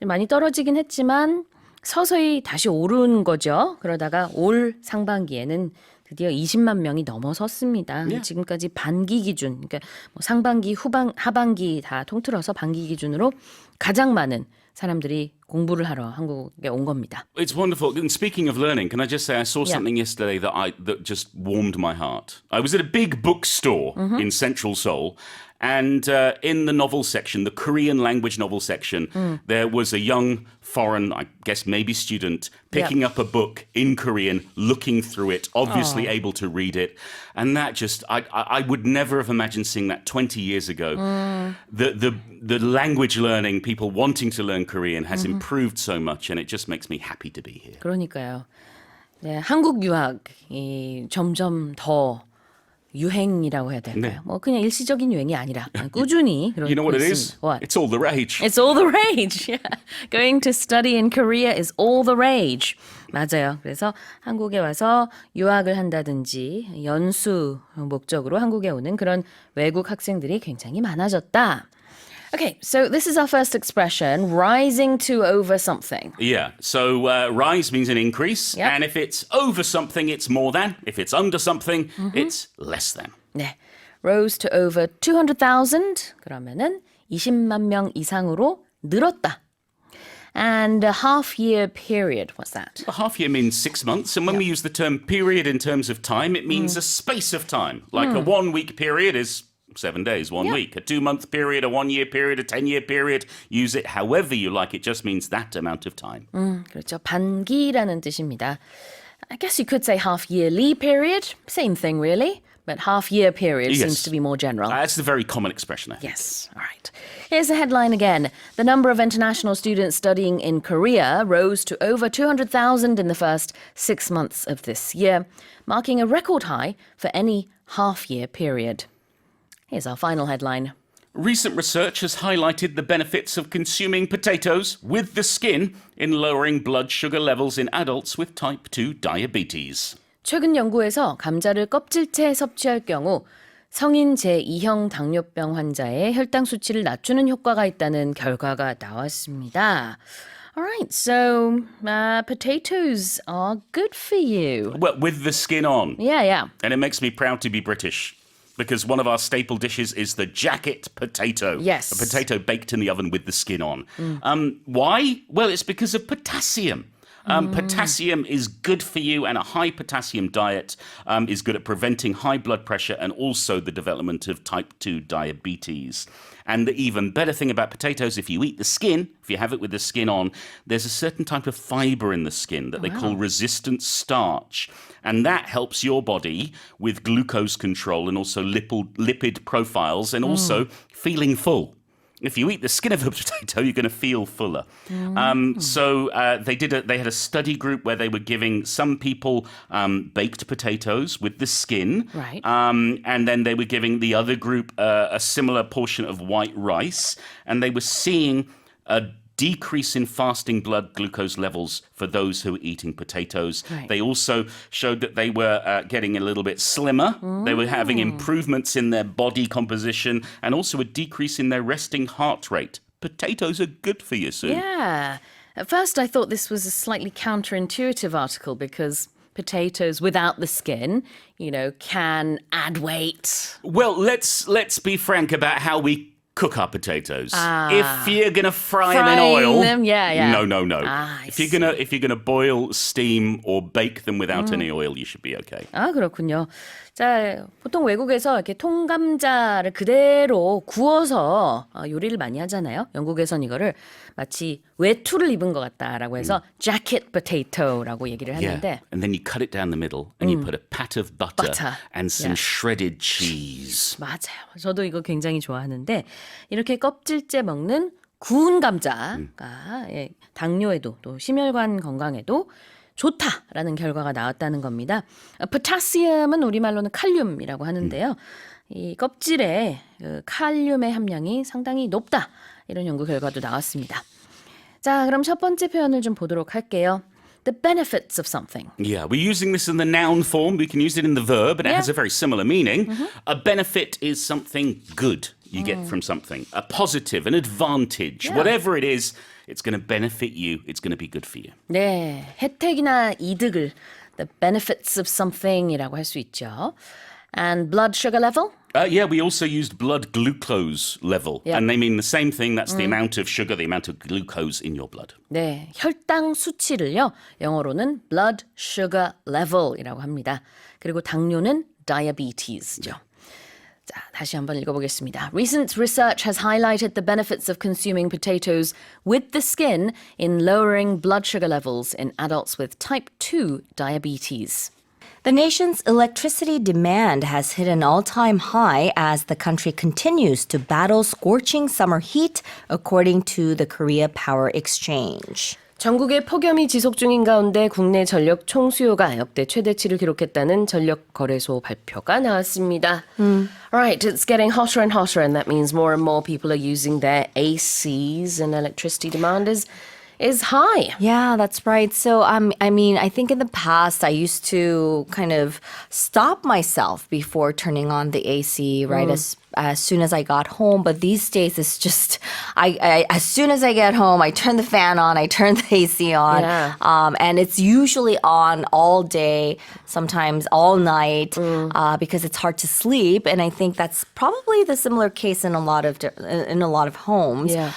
S2: 많이 떨어지긴 했지만 서서히 다시 오른 거죠. 그러다가 올 상반기에는 드디어 20만 명이 넘어섰습니다. 지금까지 반기 기준, 그러니까 뭐 상반기, 하반기 다 통틀어서 반기 기준으로 가장 많은 사람들이 공부를 하러 한국에 온 겁니다.
S3: It's wonderful. And speaking of learning, can I just say I saw something yesterday that just warmed my heart. I was at a big bookstore in central Seoul, and in the novel section, the Korean language novel section, there was a young foreign, I guess maybe student, picking up a book in Korean, looking through it, obviously able to read it. And that just, I would never have imagined seeing that 20 years ago. The language learning, people wanting to learn Korean has improved so much, and it just makes me happy to be here.
S2: 그러니까요. 네, 한국 유학이 점점 더 유행이라고 해야 될까요?
S3: 네.
S2: 뭐 그냥 일시적인 유행이 아니라 꾸준히 그러고
S3: You know what it
S2: 있습니다.
S3: is?
S2: What?
S3: It's all the rage.
S2: It's all the rage. Yeah. Going to study in Korea is all the rage. 맞아요. 그래서 한국에 와서 유학을 한다든지 연수 목적으로 한국에 오는 그런 외국 학생들이 굉장히 많아졌다. Okay, so this is our first expression, rising to over something.
S3: Yeah, so rise means an increase,
S2: Yep.
S3: and if it's over something, it's more than. If it's under something, it's less than.
S2: 네, rose to over 200,000 그러면은 20만 명 이상으로 늘었다. And a half-year period, what's that?
S3: A half year means 6 months, and when we use the term period in terms of time, it means a space of time. Like a 1 week period is 7 days, 1 week. A 2 month period, a 1 year period, a 10-year period. Use it however you like. It just means that amount of time.
S2: 그렇죠. 반기라는 뜻입니다. I guess you could say half-yearly period. Same thing, really. But half-year period
S3: Yes.
S2: seems to be more general.
S3: That's the very common expression, I think.
S2: Yes, all right. Here's the headline again. The number of international students studying in Korea rose to over 200,000 in the first 6 months of this year, marking a record high for any half-year period. Here's our final headline.
S3: Recent research has highlighted the benefits of consuming potatoes with the skin in lowering blood sugar levels in adults with type 2 diabetes.
S2: 최근 연구에서 감자를 껍질째 섭취할 경우 성인 제2형 당뇨병 환자의 혈당 수치를 낮추는 효과가 있다는 결과가 나왔습니다. All right, so potatoes are good for you.
S3: Well, with the skin on.
S2: Yeah.
S3: And it makes me proud to be British. Because one of our staple dishes is the jacket potato.
S2: Yes.
S3: A potato baked in the oven with the skin on. Why? Well, it's because of potassium. Potassium is good for you, and a high potassium diet is good at preventing high blood pressure and also the development of type 2 diabetes. And the even better thing about potatoes, if you eat the skin, if you have it with the skin on, there's a certain type of fiber in the skin that they call resistant starch. And that helps your body with glucose control and also lipid profiles and also feeling full. If you eat the skin of a potato, you're going to feel fuller. So they had a study group where they were giving some people baked potatoes with the skin.
S2: Right.
S3: And then they were giving the other group a similar portion of white rice. And they were seeing a decrease in fasting blood glucose levels for those who were eating potatoes.
S2: Right.
S3: They also showed that they were getting a little bit slimmer. They were having improvements in their body composition and also a decrease in their resting heart rate. Potatoes are good for you, Sue.
S2: Yeah. At first, I thought this was a slightly counterintuitive article because potatoes without the skin, can add weight.
S3: Well, let's be frank about how we cook our potatoes. If you're gonna fry them in
S2: Frying
S3: oil,
S2: them? Yeah.
S3: no.
S2: I
S3: If you're gonna boil, steam, or bake them without any oil, you should be okay.
S2: 아, 그렇군요. 자, 보통 외국에서 이렇게 통감자를 그대로 구워서 요리를 많이 하잖아요. 영국에선 이거를 마치 외투를 입은 것 같다라고 해서 jacket potato라고 얘기를 하는데
S3: Yeah, and then you cut it down the middle, and you put a pat of butter,
S2: Butter.
S3: and some
S2: Yeah.
S3: shredded cheese.
S2: 맞아요. 저도 이거 굉장히 좋아하는데 이렇게 껍질째 먹는 구운 감자가 예, 당뇨에도 또 심혈관 건강에도 좋다라는 결과가 나왔다는 겁니다. 포타시움은 우리말로는 칼륨이라고 하는데요. 이 껍질에 그 칼륨의 함량이 상당히 높다. 이런 연구 결과도 나왔습니다. 자, 그럼 첫 번째 표현을 좀 보도록 할게요. The benefits of something.
S3: Yeah, we're using this in the noun form. We can use it in the verb, and it
S2: Yeah.
S3: has a very similar meaning. A benefit is something good you get from something, a positive, an advantage.
S2: Yeah.
S3: Whatever it is, it's going to benefit you. It's going to be good for you.
S2: 네, 혜택이나 이득을 the benefits of something이라고 할 수 있죠. And blood sugar level?
S3: Yeah, we also used blood glucose level,
S2: Yeah.
S3: and they mean the same thing. That's the amount of sugar, the amount of glucose in your blood.
S2: 네, 혈당 수치를요. 영어로는 blood sugar level이라고 합니다. 그리고 당뇨는 diabetes죠. 자, 다시 한번 읽어보겠습니다. Recent research has highlighted the benefits of consuming potatoes with the skin in lowering blood sugar levels in adults with type 2 diabetes.
S4: The nation's electricity demand has hit an all-time high as the country continues to battle scorching summer heat, according to the Korea Power Exchange.
S2: 전국의 폭염이 지속 중인 가운데 국내 전력 총수요가 역대 최대치를 기록했다는 전력 거래소 발표가 나왔습니다. Right, it's getting hotter and hotter, and that means more and more people are using their ACs, and electricity demand is high.
S4: Yeah, that's right. So, I mean, I think in the past I used to kind of stop myself before turning on the AC, right? As soon as I got home. But these days it's just, I as soon as I get home, I turn the fan on, I turn the AC on.
S2: Yeah.
S4: And it's usually on all day, sometimes all night, because it's hard to sleep. And I think that's probably the similar case in a lot of homes.
S2: Yeah.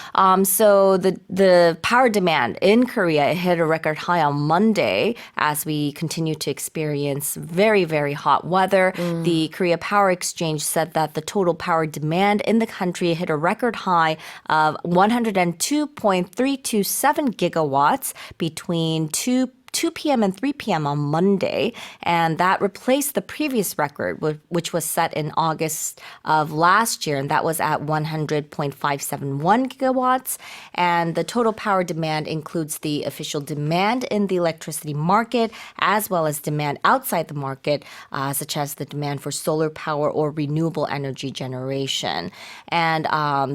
S4: So the power demand in Korea hit a record high on Monday as we continue to experience very, very hot weather. The Korea Power Exchange said that the total power demand in the country hit a record high of 102.327 gigawatts between 2 p.m. and 3 p.m. on Monday, and that replaced the previous record, which was set in August of last year, and that was at 100.571 gigawatts. And the total power demand includes the official demand in the electricity market, as well as demand outside the market, such as the demand for solar power or renewable energy generation. And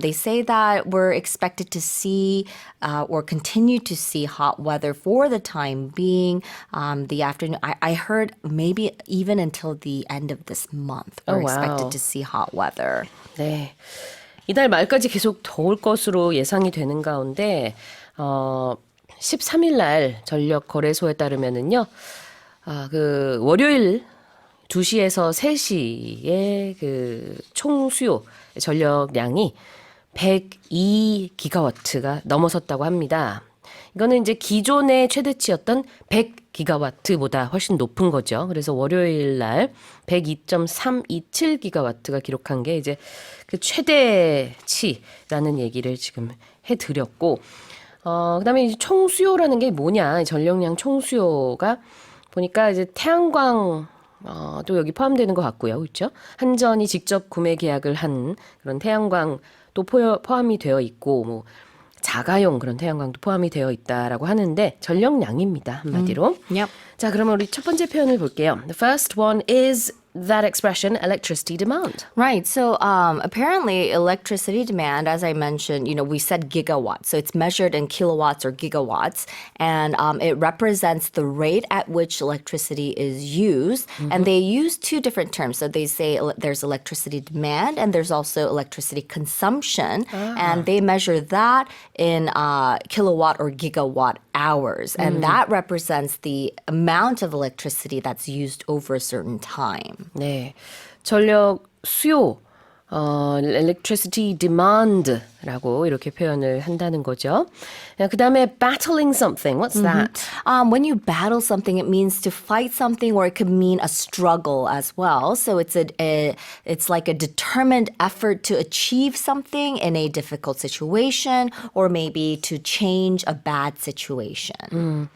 S4: they say that we're expected to see or continue to see hot weather for the time being. The afternoon, I heard maybe even until the end of this month, we're
S2: Oh, wow.
S4: expected to see hot weather.
S2: 네. 이달 말까지 계속 더울 것으로 예상이 되는 가운데 13일 날 전력 거래소에 따르면은요. 그 월요일 2시에서 3시의 그 총수요 전력량이 102기가와트가 넘어섰다고 합니다. 이거는 이제 기존의 최대치였던 100기가와트보다 훨씬 높은 거죠. 그래서 월요일 날 102.327기가와트가 기록한 게 이제 그 최대치라는 얘기를 지금 해드렸고, 그다음에 이제 총수요라는 게 뭐냐? 전력량 총수요가 보니까 이제 태양광 또 여기 포함되는 것 같고요, 그렇죠? 한전이 직접 구매 계약을 한 그런 태양광도 포함이 되어 있고, 뭐 자가용 그런 태양광도 포함이 되어 있다라고 하는데 전력량입니다, 한마디로.
S4: Yep.
S2: 자, 그러면 우리 첫 번째 표현을 볼게요. The first one is that expression, electricity demand.
S4: Right. So apparently electricity demand, as I mentioned, we said gigawatts. So it's measured in kilowatts or gigawatts. And it represents the rate at which electricity is used. And they use two different terms. So they say there's electricity demand and there's also electricity consumption. And they measure that in kilowatt or gigawatt hours. And that represents the amount of electricity that's used over a certain time.
S2: 네, 전력 수요 electricity demand라고 이렇게 표현을 한다는 거죠. 그 다음에 battling something. What's that?
S4: When you battle something, it means to fight something, or it could mean a struggle as well. So it's it's like a determined effort to achieve something in a difficult situation, or maybe to change a bad situation.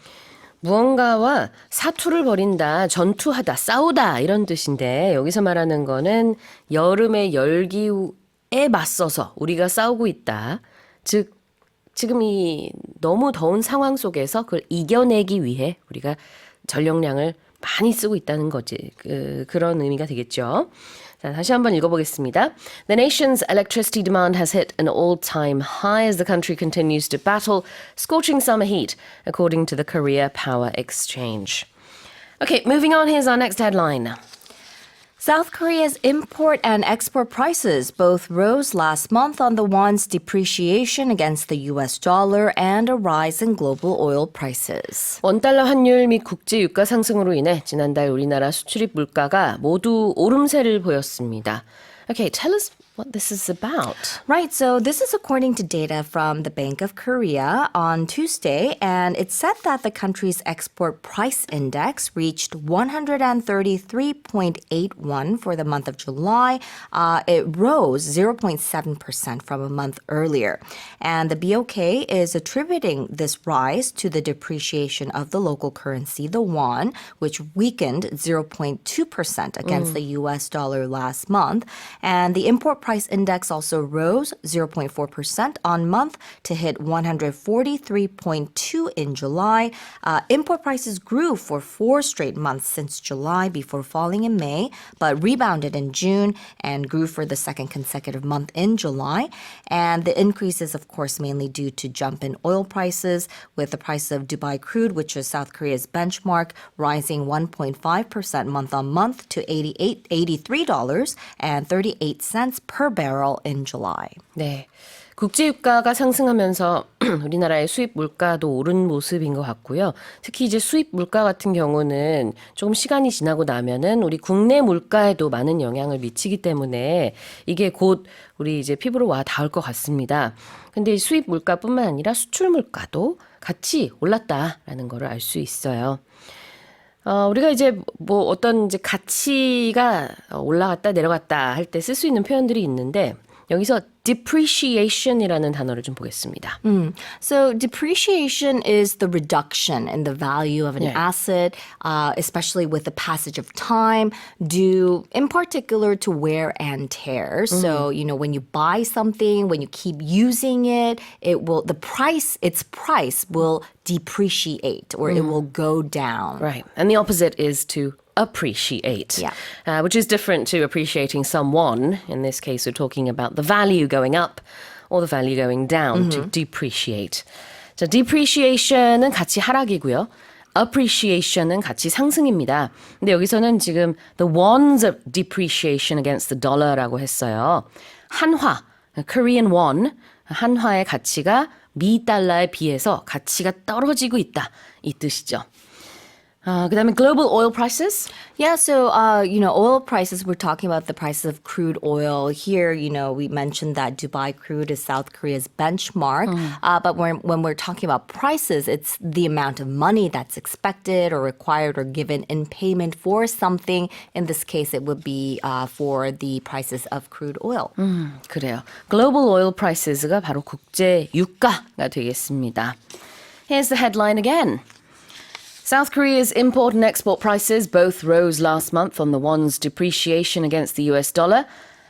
S2: 무언가와 사투를 벌인다, 전투하다, 싸우다 이런 뜻인데 여기서 말하는 거는 여름의 열기에 맞서서 우리가 싸우고 있다. 즉 지금 이 너무 더운 상황 속에서 그걸 이겨내기 위해 우리가 전력량을 많이 쓰고 있다는 거지. 그런 의미가 되겠죠. 자, 다시 한번 읽어보겠습니다. The nation's electricity demand has hit an all-time high as the country continues to battle scorching summer heat, according to the Korea Power Exchange. Okay, moving on, here's our next headline.
S4: South Korea's import and export prices both rose last month on the won's depreciation against the US dollar and a rise in global oil prices.
S2: 원달러 환율 및 국제 유가 상승으로 인해 지난달 우리나라 수출입 물가가 모두 오름세를 보였습니다. Okay, tell us what this is about.
S4: Right, so this is according to data from the Bank of Korea on Tuesday, and it said that the country's export price index reached 133.81 for the month of July. It rose 0.7% from a month earlier. And the BOK is attributing this rise to the depreciation of the local currency, the won, which weakened 0.2% against the US dollar last month. And the import price index also rose 0.4% on month to hit 143.2 in July. Import prices grew for 4 straight months since July before falling in May, but rebounded in June and grew for the second consecutive month in July. And the increase is, of course, mainly due to jump in oil prices, with the price of Dubai crude, which is South Korea's benchmark, rising 1.5% month on month to $83.38 per barrel in July.
S2: 네. 국제 유가가 상승하면서 우리나라의 수입 물가도 오른 모습인 것 같고요. 특히 이제 수입 물가 같은 경우는 조금 시간이 지나고 나면은 우리 국내 물가에도 많은 영향을 미치기 때문에 이게 곧 우리 이제 피부로 와 닿을 것 같습니다. 근데 수입 물가뿐만 아니라 수출 물가도 같이 올랐다라는 거를 알 수 있어요. 우리가 이제 뭐 어떤 이제 가치가 올라갔다 내려갔다 할 때 쓸 수 있는 표현들이 있는데 여기서 depreciation이라는 단어를 좀 보겠습니다.
S4: So depreciation is the reduction in the value of an asset, especially with the passage of time, due in particular to wear and tear. So, you know, when you buy something, when you keep using it, its price will depreciate or it will go down.
S2: Right. And the opposite is to appreciate, which is different to appreciating someone. In this case, we're talking about the value going up or the value going down to depreciate. 자, depreciation은 같이 하락이고요. appreciation은 같이 상승입니다. 근데 여기서는 지금 the won's depreciation against the dollar라고 했어요. 한화, Korean won, 한화의 가치가 미 달러에 비해서 가치가 떨어지고 있다. 이 뜻이죠. 그다음에 global oil prices.
S4: Yeah, so, oil prices, we're talking about the prices of crude oil. Here, we mentioned that Dubai crude is South Korea's benchmark. But when we're talking about prices, it's the amount of money that's expected or required or given in payment for something. In this case, it would be for the prices of crude oil.
S2: 그래요. global oil prices가 바로 국제 유가가 되겠습니다. Here's the headline again. South Korea's import and export prices both rose last month on the won's depreciation against the US dollar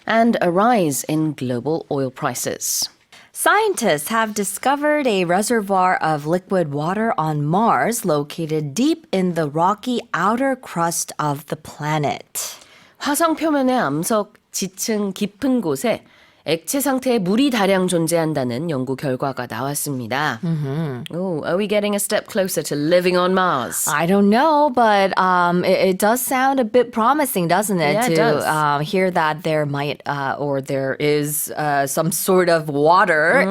S2: and a rise in global oil prices.
S4: Scientists have discovered a reservoir of liquid water on Mars located deep in the rocky outer crust of the planet.
S2: 화성 표면의 암석 지층 깊은 곳에 액체 상태에 물이 다량 존재한다는 연구 결과가 나왔습니다. Oh, are we getting a step closer to living on Mars?
S4: I don't know, but it does sound a bit promising, doesn't it?
S2: Yeah, it
S4: to
S2: does.
S4: hear that there might or there is some sort of water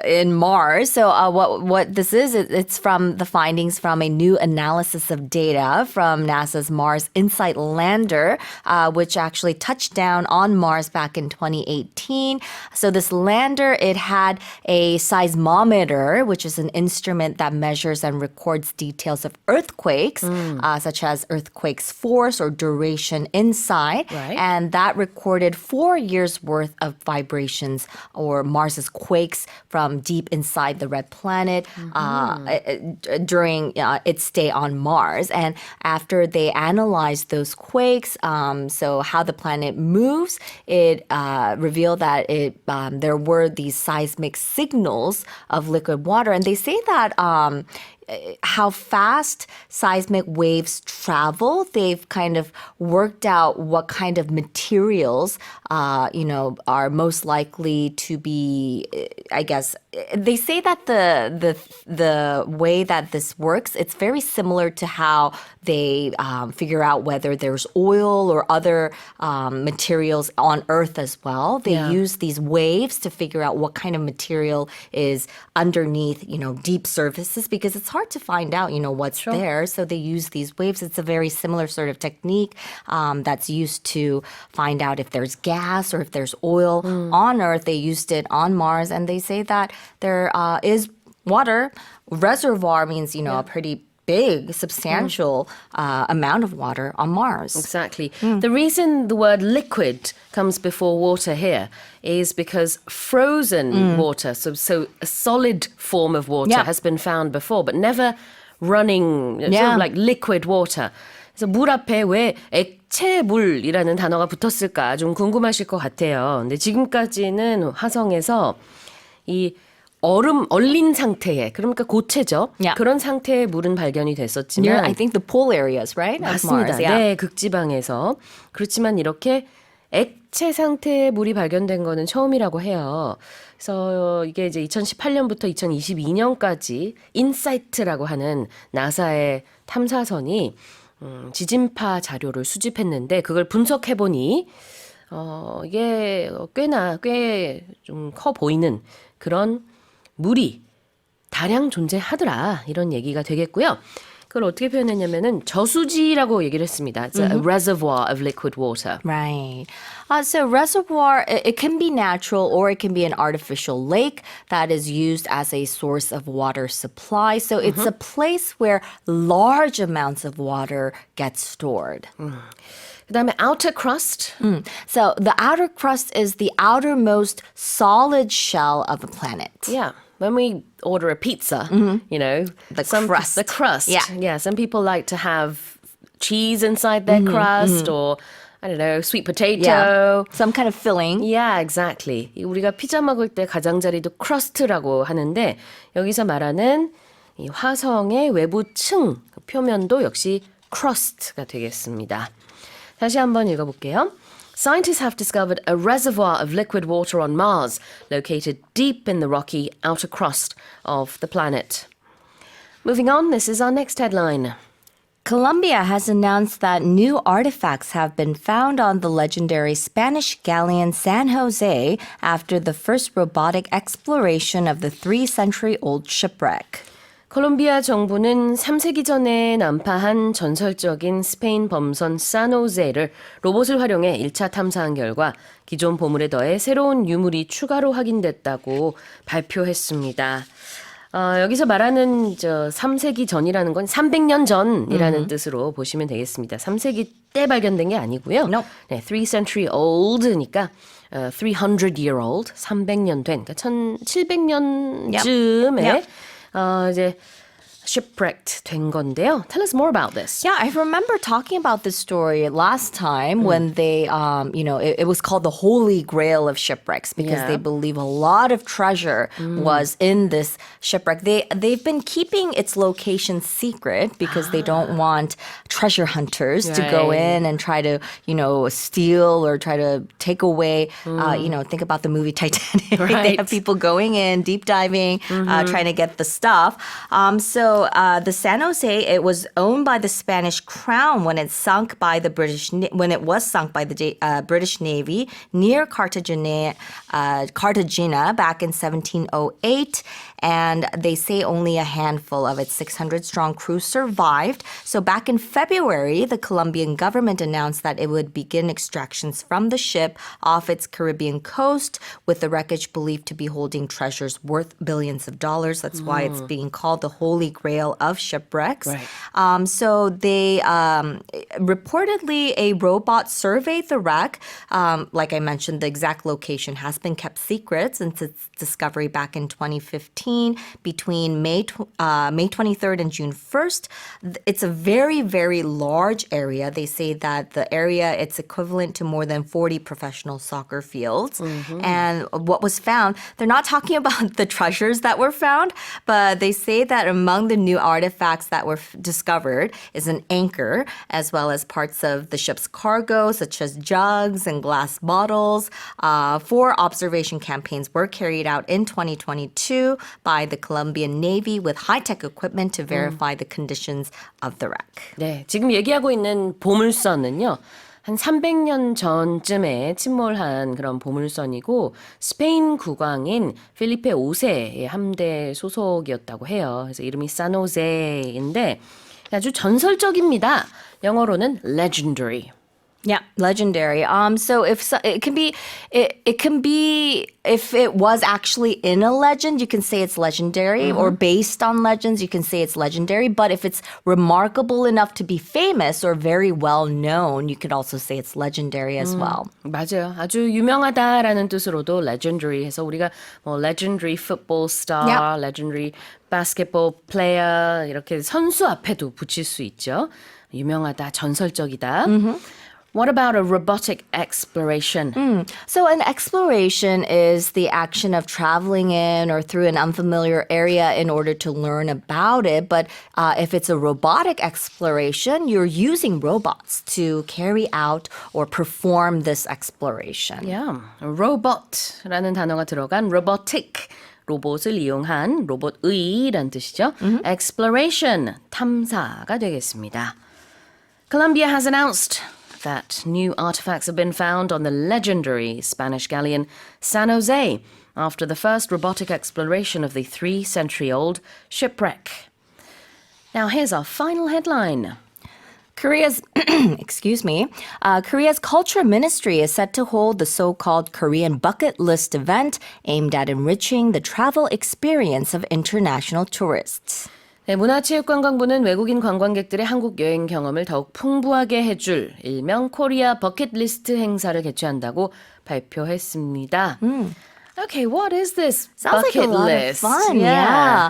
S4: in Mars. So what this is, it's from the findings from a new analysis of data from NASA's Mars InSight lander, which actually touched down on Mars back in 2018. So this lander, it had a seismometer, which is an instrument that measures and records details of earthquakes, such as earthquakes' force or duration inside.
S2: Right.
S4: And that recorded 4 years' worth of vibrations or Mars's quakes from deep inside the red planet during its stay on Mars. And after they analyzed those quakes, so how the planet moves, it revealed that there were these seismic signals of liquid water. And they say that how fast seismic waves travel, they've kind of worked out what kind of materials, are most likely to be, I guess. They say that the way that this works, it's very similar to how they figure out whether there's oil or other materials on Earth as well. They use these waves to figure out what kind of material is underneath, deep surfaces, because it's hard to find out, what's there. So they use these waves. It's a very similar sort of technique that's used to find out if there's gas or if there's oil on Earth. They used it on Mars, and they say that there is water. Reservoir means, a pretty big, substantial amount of water on Mars.
S2: Exactly. The reason the word liquid comes before water here is because frozen water, so a solid form of water
S4: Yeah.
S2: has been found before, but never running, sort
S4: Yeah.
S2: of like liquid water. 그래서 물 앞에 왜 액체물이라는 단어가 붙었을까 좀 궁금하실 것 같아요. 근데 지금까지는 화성에서 이 얼린 상태에, 그러니까 고체죠.
S4: Yeah.
S2: 그런 상태의 물은 발견이 됐었지만
S4: Near, I think, the pole areas, right? Of
S2: 맞습니다.
S4: Mars. Yeah.
S2: 네, 극지방에서. 그렇지만 이렇게 액체 상태의 물이 발견된 거는 처음이라고 해요. 그래서 이게 이제 2018년부터 2022년까지 인사이트라고 하는 나사의 탐사선이 지진파 자료를 수집했는데 그걸 분석해 보니 이게 꽤 좀 커 보이는 그런 물이 다량 존재하더라 이런 얘기가 되겠고요. 그걸 어떻게 표현했냐면은 저수지라고 얘기를 했습니다. It's a reservoir of liquid water.
S4: Right. So reservoir, it can be natural or it can be an artificial lake that is used as a source of water supply. So it's a place where large amounts of water get stored.
S2: 그다음에 outer crust.
S4: So the outer crust is the outermost solid shell of a planet.
S2: Yeah. When we order a pizza,
S4: The crust.
S2: The crust.
S4: Yeah.
S2: Some people like to have cheese inside their crust or, I don't know, sweet potato.
S4: Some kind of filling.
S2: Yeah, exactly. 우리가 피자 먹을 때 가장자리도 crust라고 하는데 여기서 말하는 이 화성의 외부 층, 그 표면도 역시 crust가 되겠습니다. 다시 한번 읽어볼게요. Scientists have discovered a reservoir of liquid water on Mars, located deep in the rocky outer crust of the planet. Moving on, this is our next headline.
S4: Colombia has announced that new artifacts have been found on the legendary Spanish galleon San Jose after the first robotic exploration of the 3-century-old shipwreck.
S2: 콜롬비아 정부는 3세기 전에 난파한 전설적인 스페인 범선 산호제를 로봇을 활용해 1차 탐사한 결과 기존 보물에 더해 새로운 유물이 추가로 확인됐다고 발표했습니다. 여기서 말하는 3세기 전이라는 건 300년 전이라는 뜻으로 보시면 되겠습니다. 3세기 때 발견된 게 아니고요.
S4: No.
S2: 네, 3century old니까 300 year old, 300년 된, 그러니까 1700년쯤에
S4: Yep.
S2: 이제 shipwrecked 된 건데요. Tell us more about this.
S4: Yeah, I remember talking about this story last time when they, it was called the Holy Grail of shipwrecks because
S2: Yeah.
S4: they believe a lot of treasure was in this shipwreck. They've been keeping its location secret because they don't want treasure hunters to go
S2: Right.
S4: in and try to, steal or try to take away. Think about the movie Titanic. They
S2: Right.
S4: have people going in, deep diving, trying to get the stuff. So the San Jose, it was owned by the Spanish Crown when it sunk by the British British Navy near Cartagena back in 1708. And they say only a handful of its 600-strong crew survived. So back in February, the Colombian government announced that it would begin extractions from the ship off its Caribbean coast, with the wreckage believed to be holding treasures worth billions of dollars. That's why it's being called the Holy Grail of shipwrecks.
S2: Right.
S4: So they reportedly a robot surveyed the wreck. Like I mentioned, the exact location has been kept secret since its discovery back in 2015. Between May 23rd and June 1st. It's a very, very large area. They say that the area, it's equivalent to more than 40 professional soccer fields. And what was found, they're not talking about the treasures that were found, but they say that among the new artifacts that were discovered is an anchor, as well as parts of the ship's cargo, such as jugs and glass bottles. 4 observation campaigns were carried out in 2022 by the Colombian Navy with high-tech equipment to verify the conditions of the wreck.
S2: 네, 지금 얘기하고 있는 보물선은요. 한 300년 전쯤에 침몰한 그런 보물선이고 스페인 국왕인 필리페 5세의 함대 소속이었다고 해요. 그래서 이름이 산호제인데 아주 전설적입니다. 영어로는 legendary.
S4: Yeah, legendary. So it can be if it was actually in a legend, you can say it's legendary, or based on legends, you can say it's legendary. But if it's remarkable enough to be famous or very well known, you could also say it's legendary as well.
S2: 맞아요. 아주 유명하다라는 뜻으로도 legendary 해서 우리가 뭐 legendary football star,
S4: Yeah.
S2: legendary basketball player 이렇게 선수 앞에도 붙일 수 있죠. 유명하다, 전설적이다. What about a robotic exploration?
S4: So an exploration is the action of traveling in or through an unfamiliar area in order to learn about it. But if it's a robotic exploration, you're using robots to carry out or perform this exploration.
S2: Yeah, robot라는 단어가 들어간 robotic. 로봇을 이용한 로봇의란 뜻이죠. Exploration, 탐사가 되겠습니다. Colombia has announced that new artifacts have been found on the legendary Spanish galleon San Jose after the first robotic exploration of the 3-century-old shipwreck. Now here's our final headline.
S4: Korea's, Korea's Culture Ministry is set to hold the so-called Korean Bucket List event aimed at enriching the travel experience of international tourists.
S2: 네, 문화체육관광부는 외국인 관광객들의 한국 여행 경험을 더욱 풍부하게 해줄 일명 코리아 버킷리스트 행사를 개최한다고 발표했습니다. Okay, what is this
S4: Sounds
S2: bucket
S4: like a lot
S2: list?
S4: of fun. Yeah.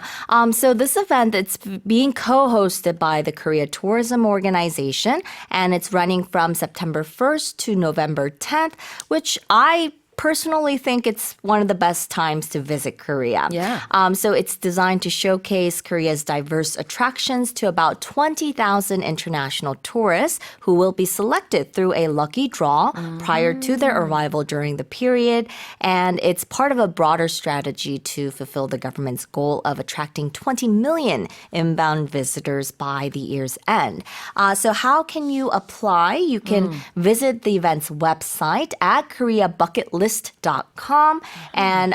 S4: So this event, it's being co-hosted by the Korea Tourism Organization, and it's running from September 1st to November 10th, which I personally think it's one of the best times to visit Korea.
S2: Yeah.
S4: So it's designed to showcase Korea's diverse attractions to about 20,000 international tourists who will be selected through a lucky draw prior to their arrival during the period. And it's part of a broader strategy to fulfill the government's goal of attracting 20 million inbound visitors by the year's end. So how can you apply? You can visit the event's website at koreabucketlist.com and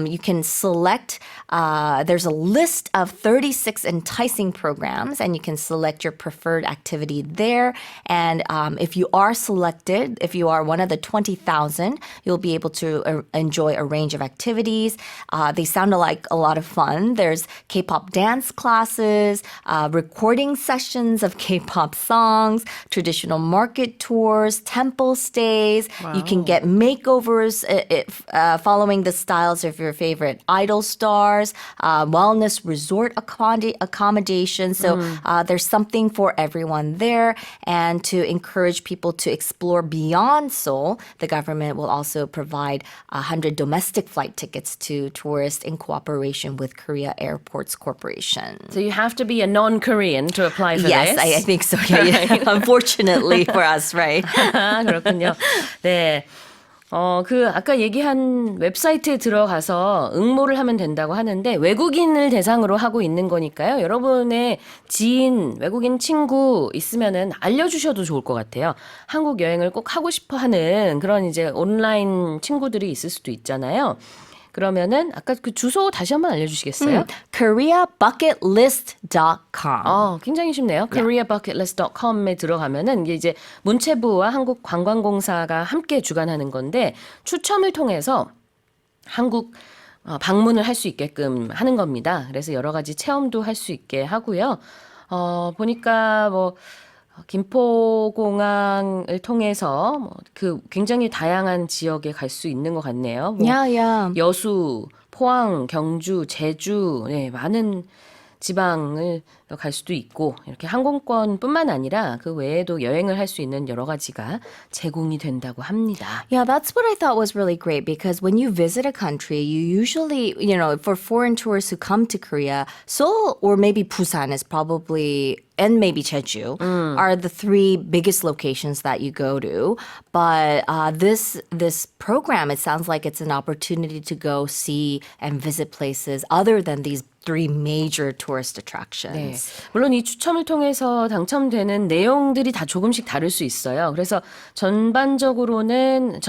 S4: you can select, there's a list of 36 enticing programs and you can select your preferred activity there. And if you are selected, if you are one of the 20,000, you'll be able to enjoy a range of activities. They sound like a lot of fun. There's K-pop dance classes, recording sessions of K-pop songs, traditional market tours, temple stays. You can get makeover makeovers following the styles of your favorite idol stars, wellness resort accommodations. So there's something for everyone there. And to encourage people to explore beyond Seoul, the government will also provide 100 domestic flight tickets to tourists in cooperation with Korea Airports Corporation.
S2: So you have to be a non-Korean to apply for
S4: Yes,
S2: this.
S4: I think so. Yeah. Unfortunately for us, right?
S2: 아, 그렇군요. 네. 아까 얘기한 웹사이트에 들어가서 응모를 하면 된다고 하는데 외국인을 대상으로 하고 있는 거니까요. 여러분의 지인, 외국인 친구 있으면은 알려주셔도 좋을 것 같아요. 한국 여행을 꼭 하고 싶어 하는 그런 이제 온라인 친구들이 있을 수도 있잖아요. 그러면은 아까 그 주소 다시 한번 알려주시겠어요?
S4: KoreaBucketList.com.
S2: 굉장히 쉽네요. koreabucketlist.com에 들어가면은 이게 이제 문체부와 한국관광공사가 함께 주관하는 건데 추첨을 통해서 한국 방문을 할 수 있게끔 하는 겁니다. 그래서 여러 가지 체험도 할 수 있게 하고요. 보니까 뭐 김포공항을 통해서 그 굉장히 다양한 지역에 갈 수 있는 것 같네요. 뭐
S4: Yeah.
S2: 여수, 포항, 경주, 제주, 네, 많은 지방을 갈 수도 있고 이렇게 항공권뿐만 아니라 그 외에도 여행을 할 수 있는 여러 가지가 제공이 된다고 합니다.
S4: Yeah, that's what I thought was really great because when you visit a country, you usually, for foreign tourists who come to Korea, Seoul or maybe Busan is probably, and maybe Jeju, are the three biggest locations that you go to. But this program, it sounds like it's an opportunity to go see and visit places other than these three major tourist attractions.
S2: 물론 이 추첨을 통해서 당첨되는 내용들이 다 조금씩 다를 수 있어요. 그래서 전체적으로는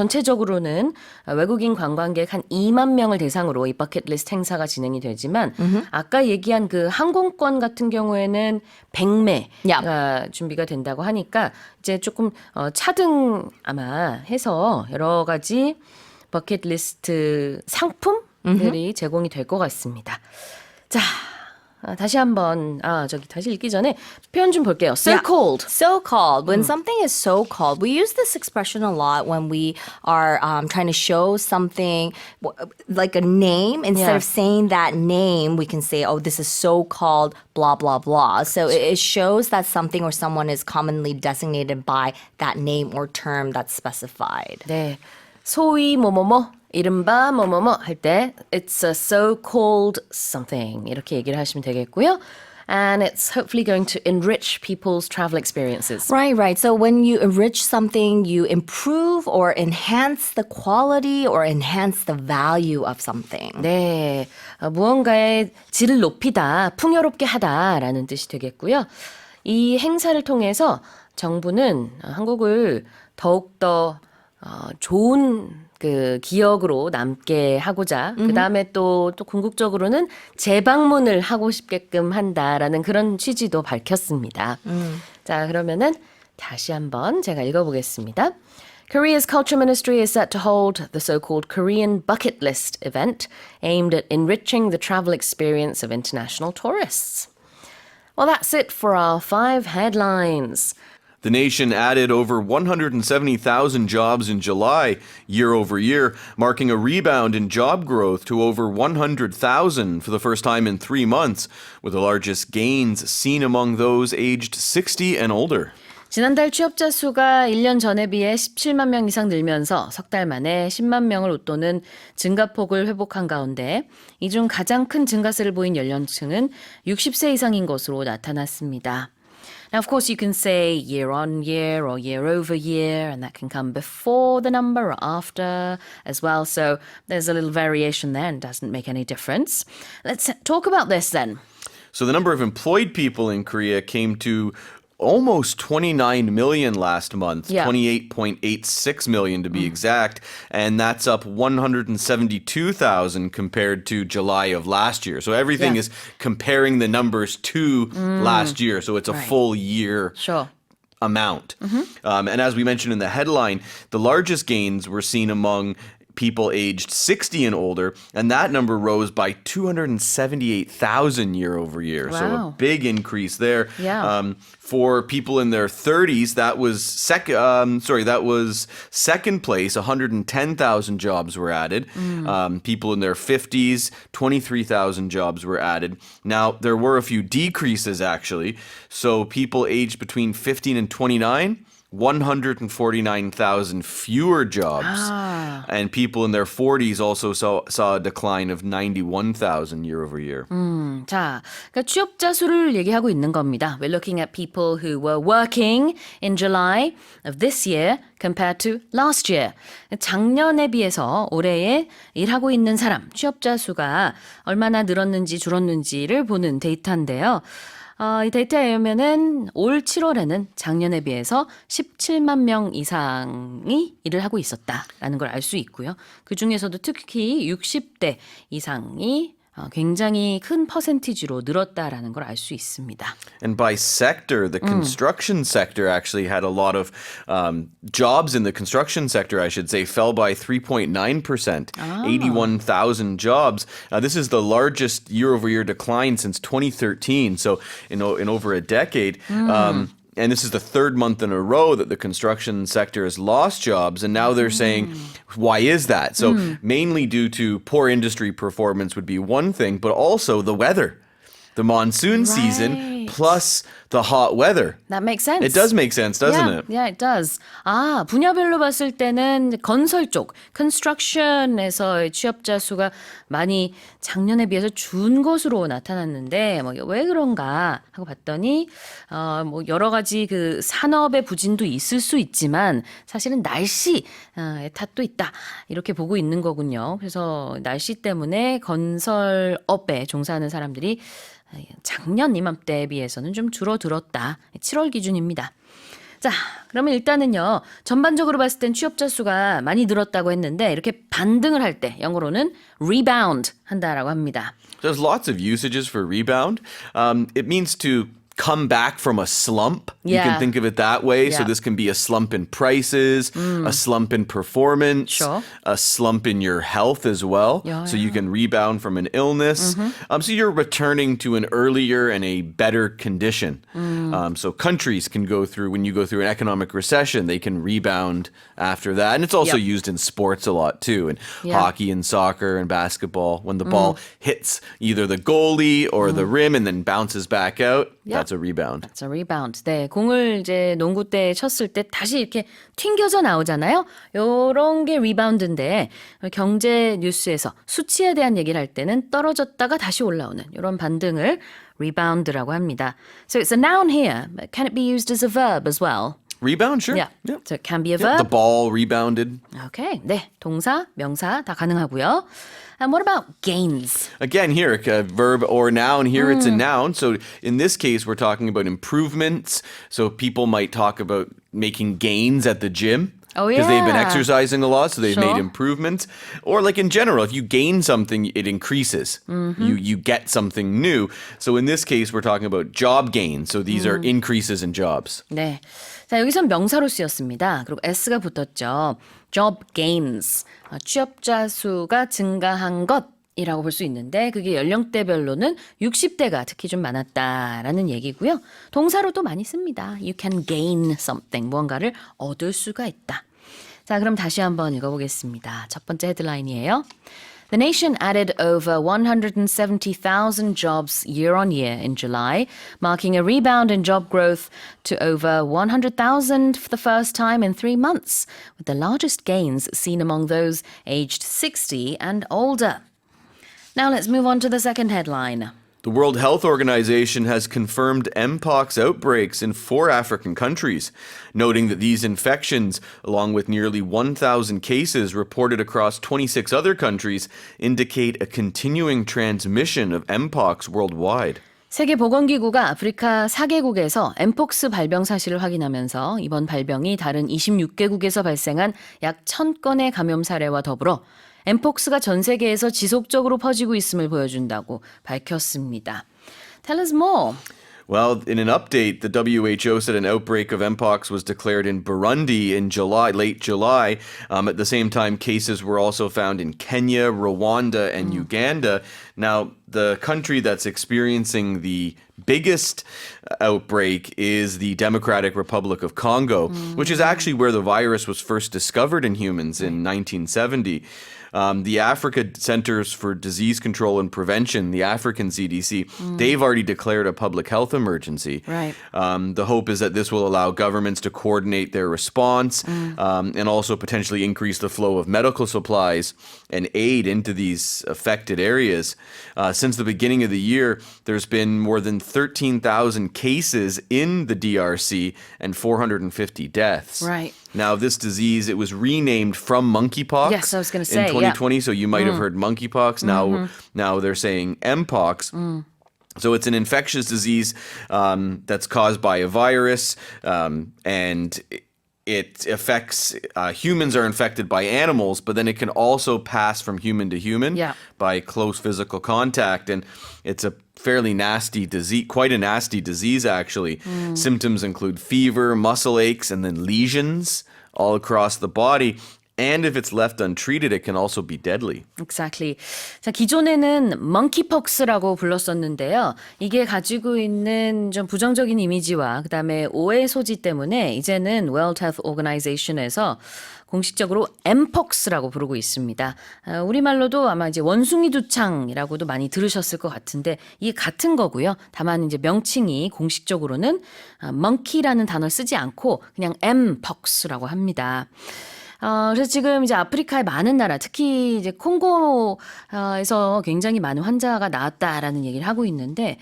S2: 외국인 관광객 한 2만 명을 대상으로 이 버킷리스트 행사가 진행이 되지만 아까 얘기한 그 항공권 같은 경우에는 100매가 준비가 된다고 하니까 이제 조금 차등 아마 해서 여러 가지 버킷리스트 상품들이 제공이 될 것 같습니다. 자, 다시 한번 다시 읽기 전에 표현 좀 볼게요. So called.
S4: So called. When something is so called, we use this expression a lot when we are trying to show something like a name. Instead of saying that name, we can say, oh, this is so called blah, blah, blah. So it shows that something or someone is commonly designated by that name or term that's specified.
S2: 네. 소위 뭐뭐뭐 이른바 뭐뭐뭐 할 때 it's a so-called something 이렇게 얘기를 하시면 되겠고요. And it's hopefully going to enrich people's travel experiences.
S4: Right. So when you enrich something, you improve or enhance the quality or enhance the value of something.
S2: 네, 무언가의 질을 높이다, 풍요롭게 하다라는 뜻이 되겠고요. 이 행사를 통해서 정부는 한국을 더욱더 좋은 그 기억으로 남게 하고자 그다음에 또 궁극적으로는 재방문을 하고 싶게끔 한다라는 그런 취지도 밝혔습니다. 자, 그러면은 다시 한번 제가 읽어보겠습니다. Korea's Culture Ministry is set to hold the so-called Korean Bucket List event aimed at enriching the travel experience of international tourists. Well, that's it for our 5 headlines.
S5: The nation added over 170,000 jobs in July, year over year, marking a rebound in job growth to over 100,000 for the first time in 3 months, with the largest gains seen among those aged 60 and older.
S2: 지난달 취업자 수가 1년 전에 비해 17만 명 이상 늘면서 석 달 만에 10만 명을 웃도는 증가폭을 회복한 가운데 이 중 가장 큰 증가세를 보인 연령층은 60세 이상인 것으로 나타났습니다. Now, of course, you can say year on year or year over year, and that can come before the number or after as well. So there's a little variation there and doesn't make any difference. Let's talk about this then.
S5: So the number of employed people in Korea came to almost 29 million last month, 28.86 million to be exact, and that's up 172,000 compared to July of last year. So everything is comparing the numbers to last year, so it's a full year amount. And as we mentioned in the headline, the largest gains were seen among people aged 60 and older, and that number rose by 278,000 year over year. So a
S2: Wow.
S5: big increase there.
S2: Yeah.
S5: For people in their 30s, that was second place. 110,000 jobs were added. People in their 50s, 23,000 jobs were added. Now there were a few decreases actually. So people aged between 15 and 29. 149,000 fewer jobs. And people in their 40s also saw a decline of 91,000 year over year.
S2: 자, 그러니까 취업자 수를 얘기하고 있는 겁니다. We're looking at people who were working in July of this year compared to last year. 작년에 비해서 올해에 일하고 있는 사람, 취업자 수가 얼마나 늘었는지 줄었는지를 보는 데이터인데요. 이 데이터에 의하면은 올 7월에는 작년에 비해서 17만 명 이상이 일을 하고 있었다라는 걸 알 수 있고요. 그 중에서도 특히 60대 이상이 굉장히 큰 퍼센티지로 늘었다라는 걸 알 수 있습니다.
S5: And by sector, the construction sector actually had a lot of jobs in the construction sector, I should say, fell by 3.9%, 81,000 jobs. This is the largest year-over-year decline since 2013, so in over a decade. And this is the third month in a row that the construction sector has lost jobs. And now they're saying, why is that? So mainly due to poor industry performance would be one thing, but also the weather. The monsoon season
S2: Right.
S5: plus the hot weather.
S2: That makes sense.
S5: It does make sense, doesn't it?
S2: Yeah, it does. 분야별로 봤을 때는 건설 쪽, construction에서의 취업자 수가 많이 작년에 비해서 준 것으로 나타났는데 왜 그런가 하고 봤더니 여러 가지 그 산업의 부진도 있을 수 있지만 사실은 날씨의 탓도 있다 이렇게 보고 있는 거군요. 그래서 날씨 때문에 건설업에 종사하는 사람들이 작년 이맘때에 비해서는 좀 줄어들었다. 7월 기준입니다. 자, 그러면 일단은요. 전반적으로 봤을 땐 취업자 수가 많이 늘었다고 했는데 이렇게 반등을 할 때 영어로는 rebound 한다라고 합니다.
S5: There's lots of usages for rebound. It means to come back from a slump. You
S2: Yeah.
S5: can think of it that way. So
S2: Yeah.
S5: this can be a slump in prices, a slump in performance,
S2: Sure.
S5: a slump in your health as well.
S2: Yeah,
S5: So you can rebound from an illness. So you're returning to an earlier and a better condition. So countries can go through, when you go through an economic recession, they can rebound after that. And it's also
S2: Yep.
S5: used in sports a lot too, in
S2: Yeah.
S5: hockey and soccer and basketball. When the ball hits either the goalie or the rim and then bounces back out,
S2: Yep.
S5: that's a rebound.
S2: It's a rebound. 네, 공을 이제 농구 때 쳤을 때 다시 이렇게 튕겨져 나오잖아요. 요런 게 리바운드인데 경제 뉴스에서 수치에 대한 얘기를 할 때는 떨어졌다가 다시 올라오는 이런 반등을 rebound라고 합니다. So it's a noun here, but can it be used as a verb as well?
S5: Rebound, sure.
S2: Yeah. So it can be a
S5: Yeah, the
S2: verb.
S5: ball rebounded.
S2: Okay. 네, 동사, 명사 다 가능하고요. And what about gains?
S5: Again, here, a verb or noun. Here it's a noun. So in this case, we're talking about improvements. So people might talk about making gains at the gym.
S2: Oh,
S5: Because they've been
S2: yeah.
S5: exercising a lot, so they've made
S2: Sure.
S5: improvements. Or like in general, if you gain something, it increases. You get something new. So in this case, we're talking about job gains. So these are increases in jobs.
S2: 네. 자, 여기선 명사로 쓰였습니다. 그리고 s가 붙었죠. job gains. 취업자 수가 증가한 것이라고 볼 수 있는데 그게 연령대별로는 60대가 특히 좀 많았다라는 얘기고요. 동사로도 많이 씁니다. You can gain something. 무언가를 얻을 수가 있다. 자, 그럼 다시 한번 읽어보겠습니다. 첫 번째 헤드라인이에요. The nation added over 170,000 jobs year on year in July, marking a rebound in job growth to over 100,000 for the first time in 3 months, with the largest gains seen among those aged 60 and older. Now let's move on to the second headline.
S5: The World Health Organization has confirmed Mpox outbreaks in 4 African countries, noting that these infections, along with nearly 1,000 cases reported across 26 other countries, indicate a continuing transmission of Mpox worldwide.
S2: 세계보건기구가 아프리카 4개국에서 엠폭스 발병 사실을 확인하면서 이번 발병이 다른 26개국에서 발생한 약 1,000건의 감염 사례와 더불어 엠폭스가 전 세계에서 지속적으로 퍼지고 있음을 보여준다고 밝혔습니다. Tell us more.
S5: Well, in an update, the WHO said an outbreak of Mpox was declared in Burundi in late July. At the same time, cases were also found in Kenya, Rwanda, and Uganda. Now, the country that's experiencing the biggest outbreak is the Democratic Republic of Congo, which is actually where the virus was first discovered in humans in 1970. The Africa Centers for Disease Control and Prevention, the African CDC, they've already declared a public health emergency.
S2: Right.
S5: The hope is that this will allow governments to coordinate their response and also potentially increase the flow of medical supplies and aid into these affected areas. Since the beginning of the year, there's been more than 13,000 cases in the DRC and 450 deaths.
S2: Right.
S5: Now, this disease, it was renamed from monkeypox.
S2: Yes, I was gonna say,
S5: in
S2: yeah.
S5: 2020. So you might have heard monkeypox. Now they're saying Mpox. So it's an infectious disease that's caused by a virus, and it affects humans are infected by animals, but then it can also pass from human to human by close physical contact, and it's a fairly nasty disease, quite a nasty disease actually. Symptoms include fever, muscle aches, and then lesions all across the body. And if it's left untreated, it can also be deadly.
S2: Exactly. 자, 기존에는 monkeypox라고 불렀었는데요. 이게 가지고 있는 좀 부정적인 이미지와 그다음에 오해 소지 때문에 이제는 World Health Organization에서 공식적으로 Mpox라고 부르고 있습니다. 우리말로도 아마 이제 원숭이 두창이라고도 많이 들으셨을 것 같은데 이게 같은 거고요. 다만 이제 명칭이 공식적으로는 monkey라는 단어를 쓰지 않고 그냥 Mpox라고 합니다. 그래서 지금 이제 아프리카의 많은 나라, 특히 이제 콩고에서 굉장히 많은 환자가 나왔다라는 얘기를 하고 있는데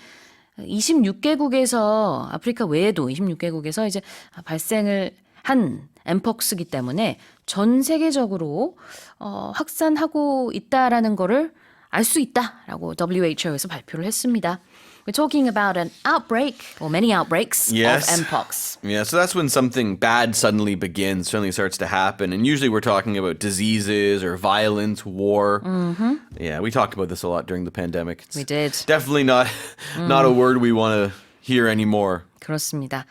S2: 26개국에서 아프리카 외에도 26개국에서 이제 발생을 한 엠폭스기 때문에 전 세계적으로 확산하고 있다라는 거를 알 수 있다라고 WHO에서 발표를 했습니다. We're talking about an outbreak or many outbreaks
S5: Yes.
S2: of Mpox.
S5: Yeah, so that's when something bad suddenly begins, suddenly starts to happen. And usually we're talking about diseases or violence, war. Yeah, we talked about this a lot during the pandemic. It's
S2: We did.
S5: definitely not a word we want to hear anymore.
S2: 그렇습니다.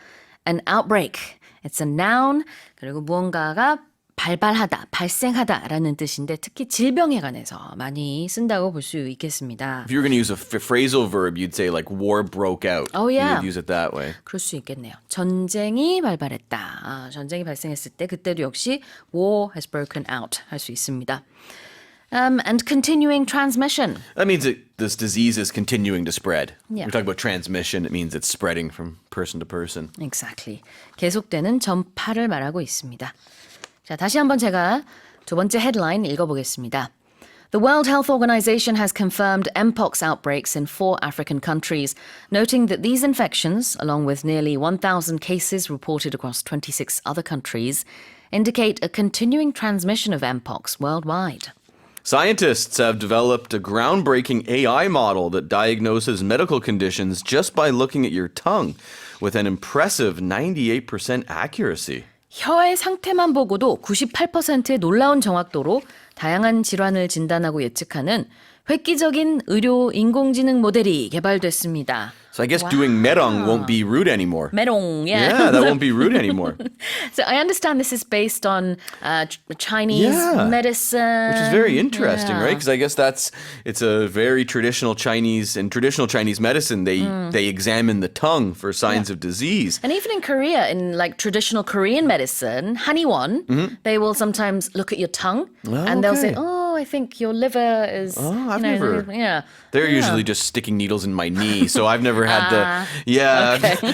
S2: An outbreak. It's a noun. 그리고 무언가가 발발하다, 발생하다라는 뜻인데 특히 질병에 관해서 많이 쓴다고 볼 수 있겠습니다.
S5: If you were going to use a phrasal verb, you'd say like war broke out.
S2: Oh, yeah.
S5: You would use it that way.
S2: 그럴 수 있겠네요. 전쟁이 발발했다. 전쟁이 발생했을 때 그때도 역시 war has broken out 할 수 있습니다. And continuing transmission.
S5: That means that this disease is continuing to spread.
S2: Yeah.
S5: We're talking about transmission. It means it's spreading from person to person.
S2: Exactly. 계속되는 전파를 말하고 있습니다. 자, 다시 한번 제가 두 번째 헤드라인 읽어보겠습니다. The World Health Organization has confirmed Mpox outbreaks in 4 African countries, noting that these infections, along with nearly 1,000 cases reported across 26 other countries, indicate a continuing transmission of Mpox worldwide.
S5: Scientists have developed a groundbreaking AI model that diagnoses medical conditions just by looking at your tongue with an impressive 98% accuracy.
S2: 혀의 상태만 보고도 98%의 놀라운 정확도로 다양한 질환을 진단하고 예측하는 획기적인 의료 인공지능 모델이 개발됐습니다.
S5: So I guess doing merong won't be rude anymore.
S2: 메롱,
S5: Yeah, that won't be rude anymore.
S2: So I understand this is based on Chinese medicine.
S5: Which is very interesting, right? Because I guess it's a very traditional Chinese, in traditional Chinese medicine, they examine the tongue for signs of disease.
S2: And even in Korea, in like traditional Korean medicine, Haniwon, they will sometimes look at your tongue and they'll say, oh, I think your liver is...
S5: I've never...
S2: Yeah.
S5: They're usually just sticking needles in my knee, so I've never had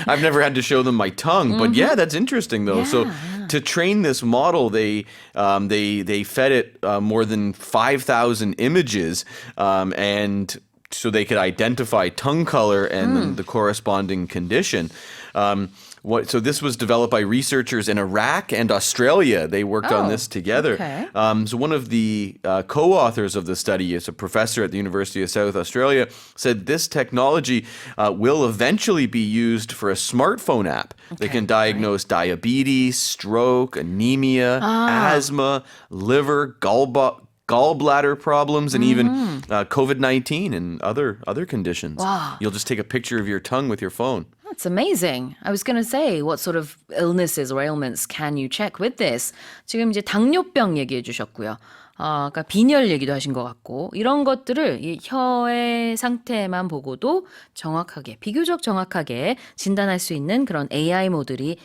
S5: I've never had to show them my tongue. But yeah, that's interesting though. So to train this model, they fed it more than 5,000 images, and so they could identify tongue color and then the corresponding condition. So this was developed by researchers in Iraq and Australia. They worked on this together.
S2: Okay.
S5: So one of the co-authors of the study is a professor at the University of South Australia, said this technology will eventually be used for a smartphone app that can diagnose diabetes, stroke, anemia, asthma, liver, gallbladder problems, and even COVID-19 and other conditions.
S2: Wow.
S5: You'll just take a picture of your tongue with your phone.
S2: That's amazing. I was going to say, what sort of illnesses or ailments can you check with this? 지금 이제 당뇨병 얘기해 주셨고요. 그러니까 빈혈 얘기도 하신 것 같고 이런 것들을 이 혀의 상태만 보고도 정확하게, 비교적 정확하게 진단할 수 있는 그런 AI 모듈이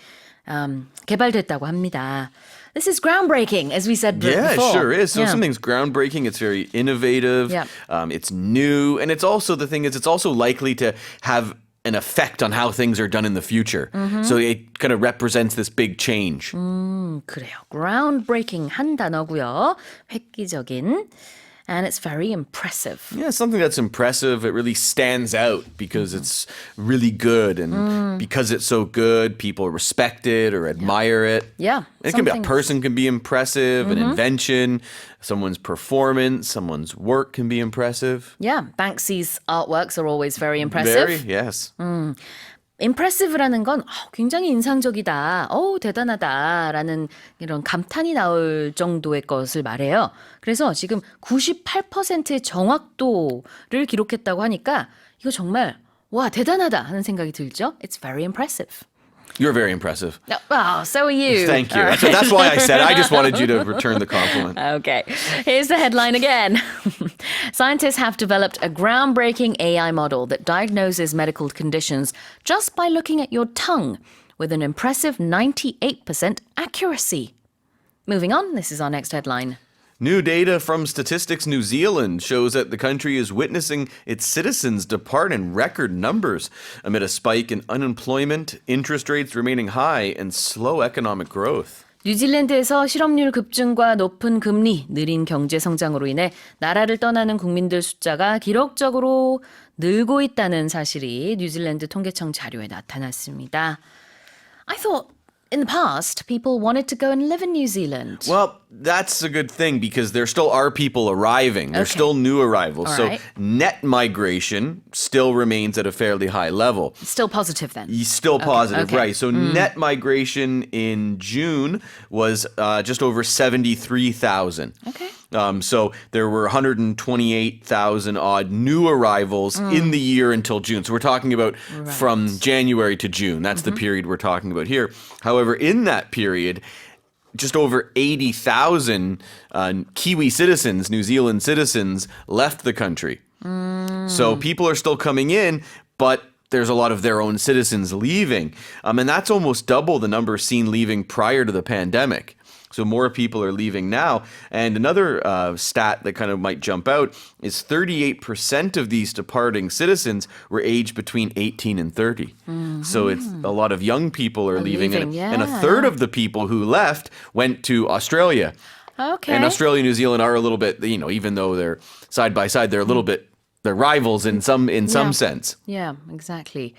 S2: 개발됐다고 합니다. This is groundbreaking, as we said
S5: Yeah,
S2: before.
S5: it sure is. So
S2: Yeah.
S5: something's groundbreaking. It's very innovative.
S2: Yeah.
S5: It's new, and it's also the thing is it's also likely to have an effect on how things are done in the future. So it kind of represents this big change.
S2: 그래요. groundbreaking 한 단어고요. 획기적인. And it's very impressive.
S5: Yeah, something that's impressive. It really stands out because it's really good, and because it's so good, people respect it or admire it.
S2: Yeah.
S5: It can be a
S2: something-
S5: person can be impressive, an invention, someone's performance, someone's work can be impressive.
S2: Yeah, Banksy's artworks are always very impressive.
S5: Very, yes.
S2: impressive라는 건 굉장히 인상적이다, 대단하다라는 이런 감탄이 나올 정도의 것을 말해요. 그래서 지금 98%의 정확도를 기록했다고 하니까 이거 정말 와 대단하다 하는 생각이 들죠. It's very impressive.
S5: You're very impressive.
S2: Wow, so are you.
S5: Thank you. That's why I said I just wanted you to return the compliment.
S2: Okay, here's the headline again. Scientists have developed a groundbreaking AI model that diagnoses medical conditions just by looking at your tongue with an impressive 98% accuracy. Moving on, this is our next headline.
S5: New data from Statistics New Zealand shows that the country is witnessing its citizens depart in record numbers amid a spike in unemployment, interest rates remaining high, and slow economic growth.
S2: 뉴질랜드에서 실업률 급증과 높은 금리, 느린 경제 성장으로 인해 나라를 떠나는 국민들 숫자가 기록적으로 늘고 있다는 사실이 뉴질랜드 통계청 자료에 나타났습니다. I thought in the past people wanted to go and live in New Zealand.
S5: Well, that's a good thing because there still are people arriving. There's
S2: Okay.
S5: still new arrivals.
S2: All
S5: so
S2: right.
S5: net migration still remains at a fairly high level.
S2: Still positive then.
S5: Still positive,
S2: okay.
S5: right. So net migration in June was just over 73,000.
S2: Okay.
S5: So there were 128,000 odd new arrivals in the year until June. So we're talking about from January to June. That's the period we're talking about here. However, in that period, just over 80,000 Kiwi citizens, New Zealand citizens, left the country. So people are still coming in, but there's a lot of their own citizens leaving. And that's almost double the number seen leaving prior to the pandemic. So more people are leaving now. And another stat that kind of might jump out is 38% of these departing citizens were aged between 18 and 30. So it's a lot of young people are leaving.
S2: leaving,
S5: And a
S2: yeah.
S5: third of the people who left went to Australia.
S2: Okay.
S5: And Australia and New Zealand are a little bit, even though they're side by side, they're a little bit, they're rivals in some sense.
S2: Yeah, exactly.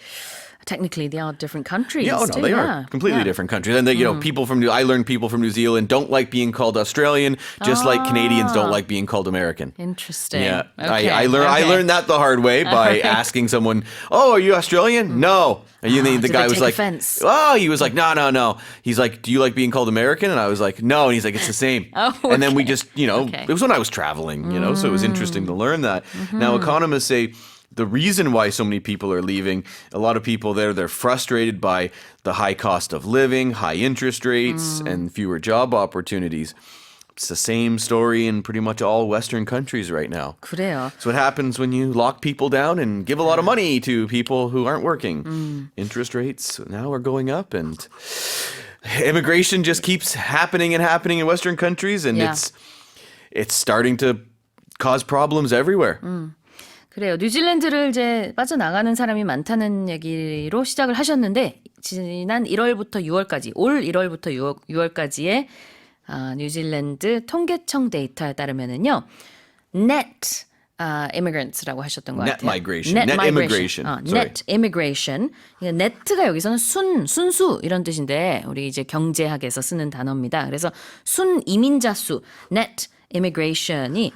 S2: Technically, they are different countries.
S5: Yeah,
S2: too,
S5: they
S2: yeah.
S5: are completely
S2: Yeah.
S5: different countries. And people from I learned people from New Zealand don't like being called Australian, just like Canadians don't like being called American.
S2: Interesting.
S5: Yeah,
S2: Okay.
S5: I learned that the hard way by asking someone, "Oh, are you Australian?" No. And the
S2: did
S5: guy
S2: they
S5: was
S2: take
S5: like,
S2: offense?
S5: "Oh," he was like, "No, no, no." He's like, "Do you like being called American?" And I was like, "No." And he's like, "It's the same."
S2: Oh,
S5: And then we
S2: okay.
S5: just,
S2: Okay.
S5: it was when I was traveling, so it was interesting to learn that. Now, economists say the reason why so many people are leaving, a lot of people there, they're frustrated by the high cost of living, high interest rates, and fewer job opportunities. It's the same story in pretty much all Western countries right now.
S2: 그래요.
S5: It's what happens when you lock people down and give a lot of money to people who aren't working. Interest rates now are going up, and immigration just keeps happening and happening in Western countries, and
S2: Yeah.
S5: it's starting to cause problems everywhere.
S2: 그래요. 뉴질랜드를 이제 빠져나가는 사람이 많다는 얘기로 시작을 하셨는데 지난 1월부터 6월까지 올 1월부터 6월까지의 뉴질랜드 통계청 데이터에 따르면은요. net immigrants라고 하셨던 것
S5: Net
S2: 같아요.
S5: migration. Net immigration. Sorry.
S2: net immigration. net가 여기서는 순수 이런 뜻인데 우리 이제 경제학에서 쓰는 단어입니다. 그래서 순 이민자 수 net immigration이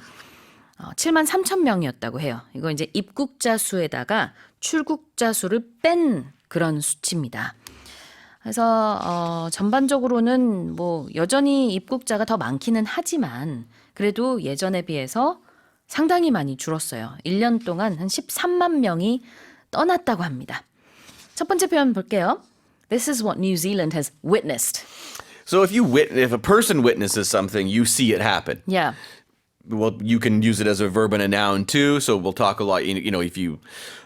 S2: 7만 3천 명이었다고 해요. 이거 이제 입국자 수에다가 출국자 수를 뺀 그런 수치입니다. 그래서 전반적으로는 뭐 여전히 입국자가 더 많기는 하지만 그래도 예전에 비해서 상당히 많이 줄었어요. 1년 동안 한 13만 명이 떠났다고 합니다. 첫 번째 표현 볼게요. This is what New Zealand has witnessed.
S5: So if a person witnesses something, you see it happen.
S2: Yeah.
S5: Well, you can use it as a verb and a noun too. So we'll talk a lot. If you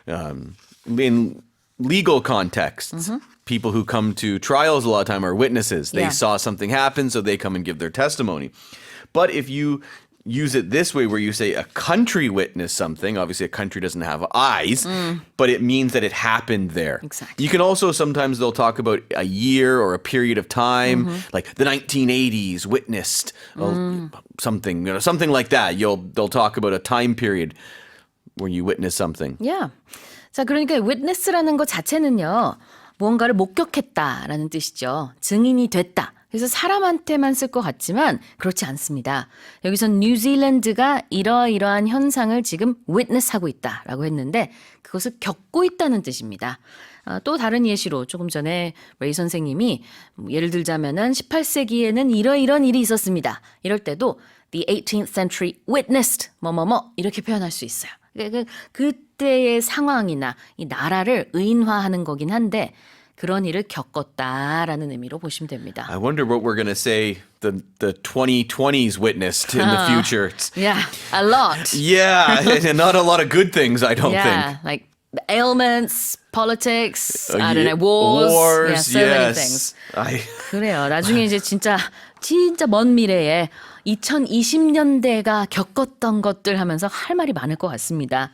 S5: in legal contexts, people who come to trials a lot of time are witnesses. They
S2: Yeah.
S5: saw something happen, so they come and give their testimony. But if you use it this way, where you say a country witnessed something, obviously a country doesn't have eyes, but it means that it happened there.
S2: Exactly.
S5: You can also sometimes they'll talk about a year or a period of time, like the 1980s witnessed something, something like that. They'll talk about a time period where you witness something.
S2: Yeah. 자, 그러니까 witness라는 것 자체는요. 무언가를 목격했다라는 뜻이죠. 증인이 됐다. 그래서 사람한테만 쓸 것 같지만 그렇지 않습니다. 여기선 뉴질랜드가 이러이러한 현상을 지금 witness하고 있다라고 했는데 그것을 겪고 있다는 뜻입니다. 또 다른 예시로 조금 전에 레이 선생님이 예를 들자면은 18세기에는 이러이러한 일이 있었습니다. 이럴 때도 the 18th century witnessed 뭐뭐뭐 이렇게 표현할 수 있어요. 그때의 상황이나 이 나라를 의인화하는 거긴 한데 그런 일을 겪었다라는 의미로 보시면 됩니다.
S5: I wonder what we're going to say the 2020s witnessed in the future.
S2: Yeah, a lot.
S5: Yeah, and not a lot of good things, I don't
S2: Yeah,
S5: think.
S2: like ailments, politics, I don't know, wars, yeah, so many things. 그래요. 나중에 이제 진짜 먼 미래에 2020년대가 겪었던 것들 하면서 할 말이 많을 것 같습니다.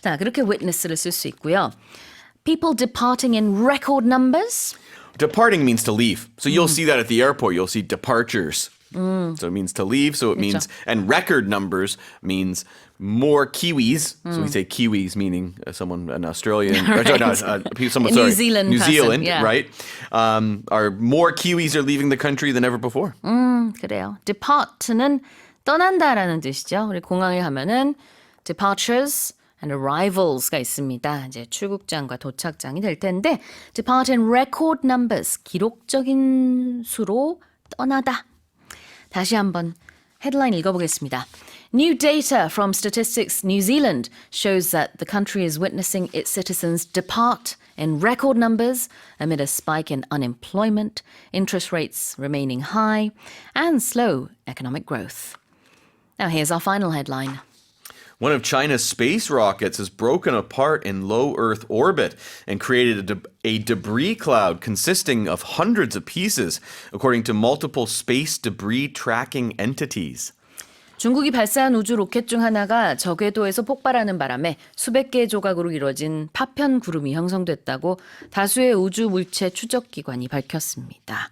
S2: 자, 그렇게 witness를 쓸 수 있고요. People departing in record numbers.
S5: Departing means to leave. So you'll see that at the airport. You'll see departures. So it means to leave. So it means, and record numbers means more Kiwis. So we say Kiwis, meaning someone, an Australian,
S2: Right.
S5: someone,
S2: New
S5: sorry,
S2: Zealand
S5: New
S2: person,
S5: Zealand,
S2: yeah.
S5: right? Are more Kiwis are leaving the country than ever before.
S2: 그래요. depart는 떠난다라는 뜻이죠. 우리 공항에 가면은 departures and arrivals가 있습니다. 이제 출국장과 도착장이 될 텐데 depart in record numbers, 기록적인 수로 떠나다. 다시 한번 헤드라인 읽어보겠습니다. New data from Statistics New Zealand shows that the country is witnessing its citizens depart in record numbers amid a spike in unemployment, interest rates remaining high, and slow economic growth. Now here's our final headline.
S5: One of China's space rockets has broken apart in low Earth orbit and created a debris cloud consisting of hundreds of pieces, according to multiple space debris tracking entities.
S2: 중국이 발사한 우주 로켓 중 하나가 저궤도에서 폭발하는 바람에 수백 개의 조각으로 이루어진 파편 구름이 형성됐다고 다수의 우주 물체 추적 기관이 밝혔습니다.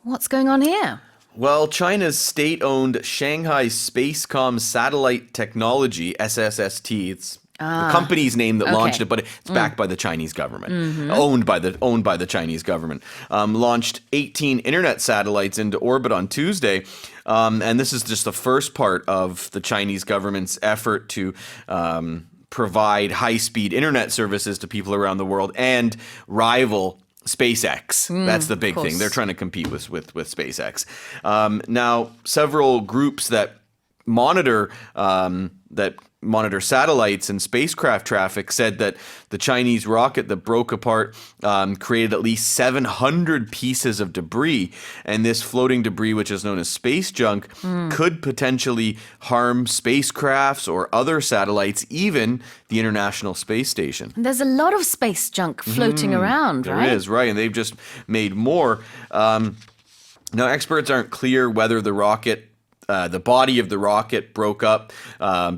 S2: What's going on here?
S5: Well, China's state-owned Shanghai Spacecom Satellite Technology, SSST, it's the company's name that launched it, but it's backed by the Chinese government, owned by the Chinese government, launched 18 internet satellites into orbit on Tuesday. And this is just the first part of the Chinese government's effort to provide high-speed internet services to people around the world and rival SpaceX. That's the big thing. They're trying to compete with SpaceX. Now, several groups that monitor satellites and spacecraft traffic said that the Chinese rocket that broke apart created at least 700 pieces of debris. And this floating debris, which is known as space junk, could potentially harm spacecrafts or other satellites, even the International Space Station.
S2: There's a lot of space junk floating around, right?
S5: There is, right. And they've just made more. Now, experts aren't clear whether the body of the rocket broke up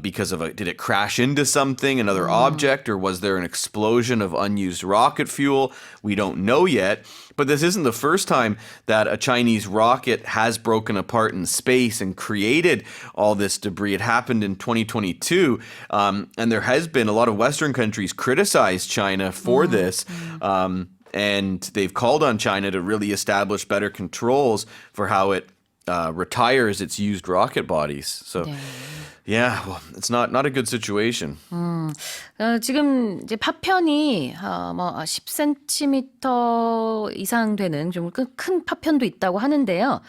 S5: because did it crash into something, another object, or was there an explosion of unused rocket fuel? We don't know yet. But this isn't the first time that a Chinese rocket has broken apart in space and created all this debris. It happened in 2022, and there has been a lot of Western countries criticize China for this. And they've called on China to really establish better controls for how it retires its used rocket bodies. So, yeah, well, it's not a good situation.
S2: 지금 이제 파편이 10cm 이상 되는 좀 큰 파편도 있다고 하는데요.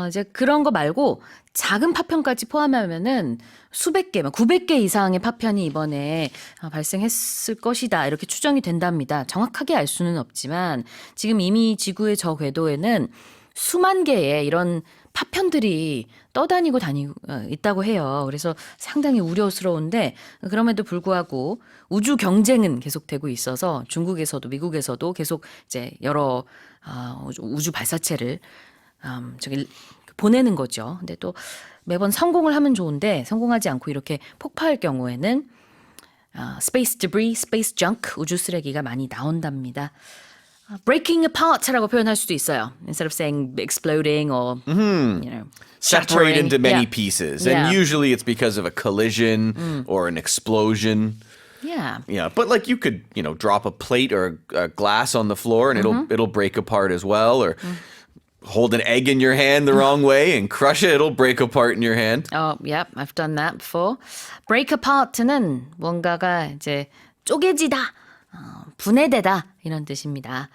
S2: 이제 그런 거 말고 작은 파편까지 포함하면은 수백 개, 900개 이상의 파편이 이번에 발생했을 것이다. 이렇게 추정이 된답니다. 정확하게 알 수는 없지만 지금 이미 지구의 저 궤도에는 수만 개의 이런 파편들이 떠다니고 다니고 있다고 해요. 그래서 상당히 우려스러운데 그럼에도 불구하고 우주 경쟁은 계속되고 있어서 중국에서도 미국에서도 계속 이제 여러 우주 발사체를 저기 보내는 거죠. 근데 또 매번 성공을 하면 좋은데 성공하지 않고 이렇게 폭파할 경우에는 space debris, space junk 우주 쓰레기가 많이 나온답니다. breaking apart라고 표현할 수도 있어요. Instead of saying exploding or you know
S5: Separate
S2: shattering.
S5: into many
S2: Yeah.
S5: pieces.
S2: Yeah.
S5: And usually it's because of a collision or an explosion.
S2: Yeah.
S5: Yeah, but like you could, drop a plate or a glass on the floor and it'll break apart as well, or hold an egg in your hand the wrong way and crush it, it'll break apart in your hand.
S2: Oh, yep, I've done that before. break apart는 뭔가가 이제 쪼개지다, 분해되다 이런 뜻입니다.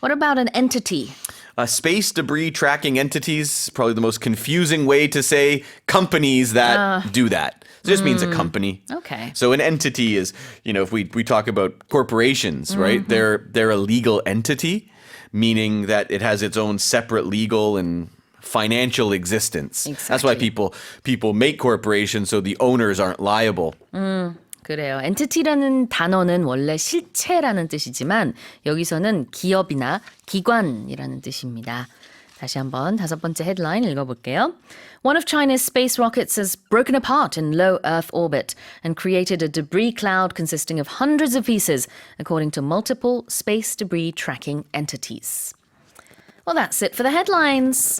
S2: What about an entity?
S5: Space debris tracking entities, probably the most confusing way to say companies that do that. It just means a company.
S2: Okay.
S5: So an entity is, if we talk about corporations, right? They're a legal entity, meaning that it has its own separate legal and financial existence. That's why people make corporations so the owners aren't liable.
S2: 그래요. entity라는 단어는 원래 실체라는 뜻이지만 여기서는 기업이나 기관이라는 뜻입니다. 다시 한번 5번째 헤드라인 읽어볼게요. One of China's space rockets has broken apart in low Earth orbit and created a debris cloud consisting of hundreds of pieces, according to multiple space debris tracking entities. Well, that's it for the headlines.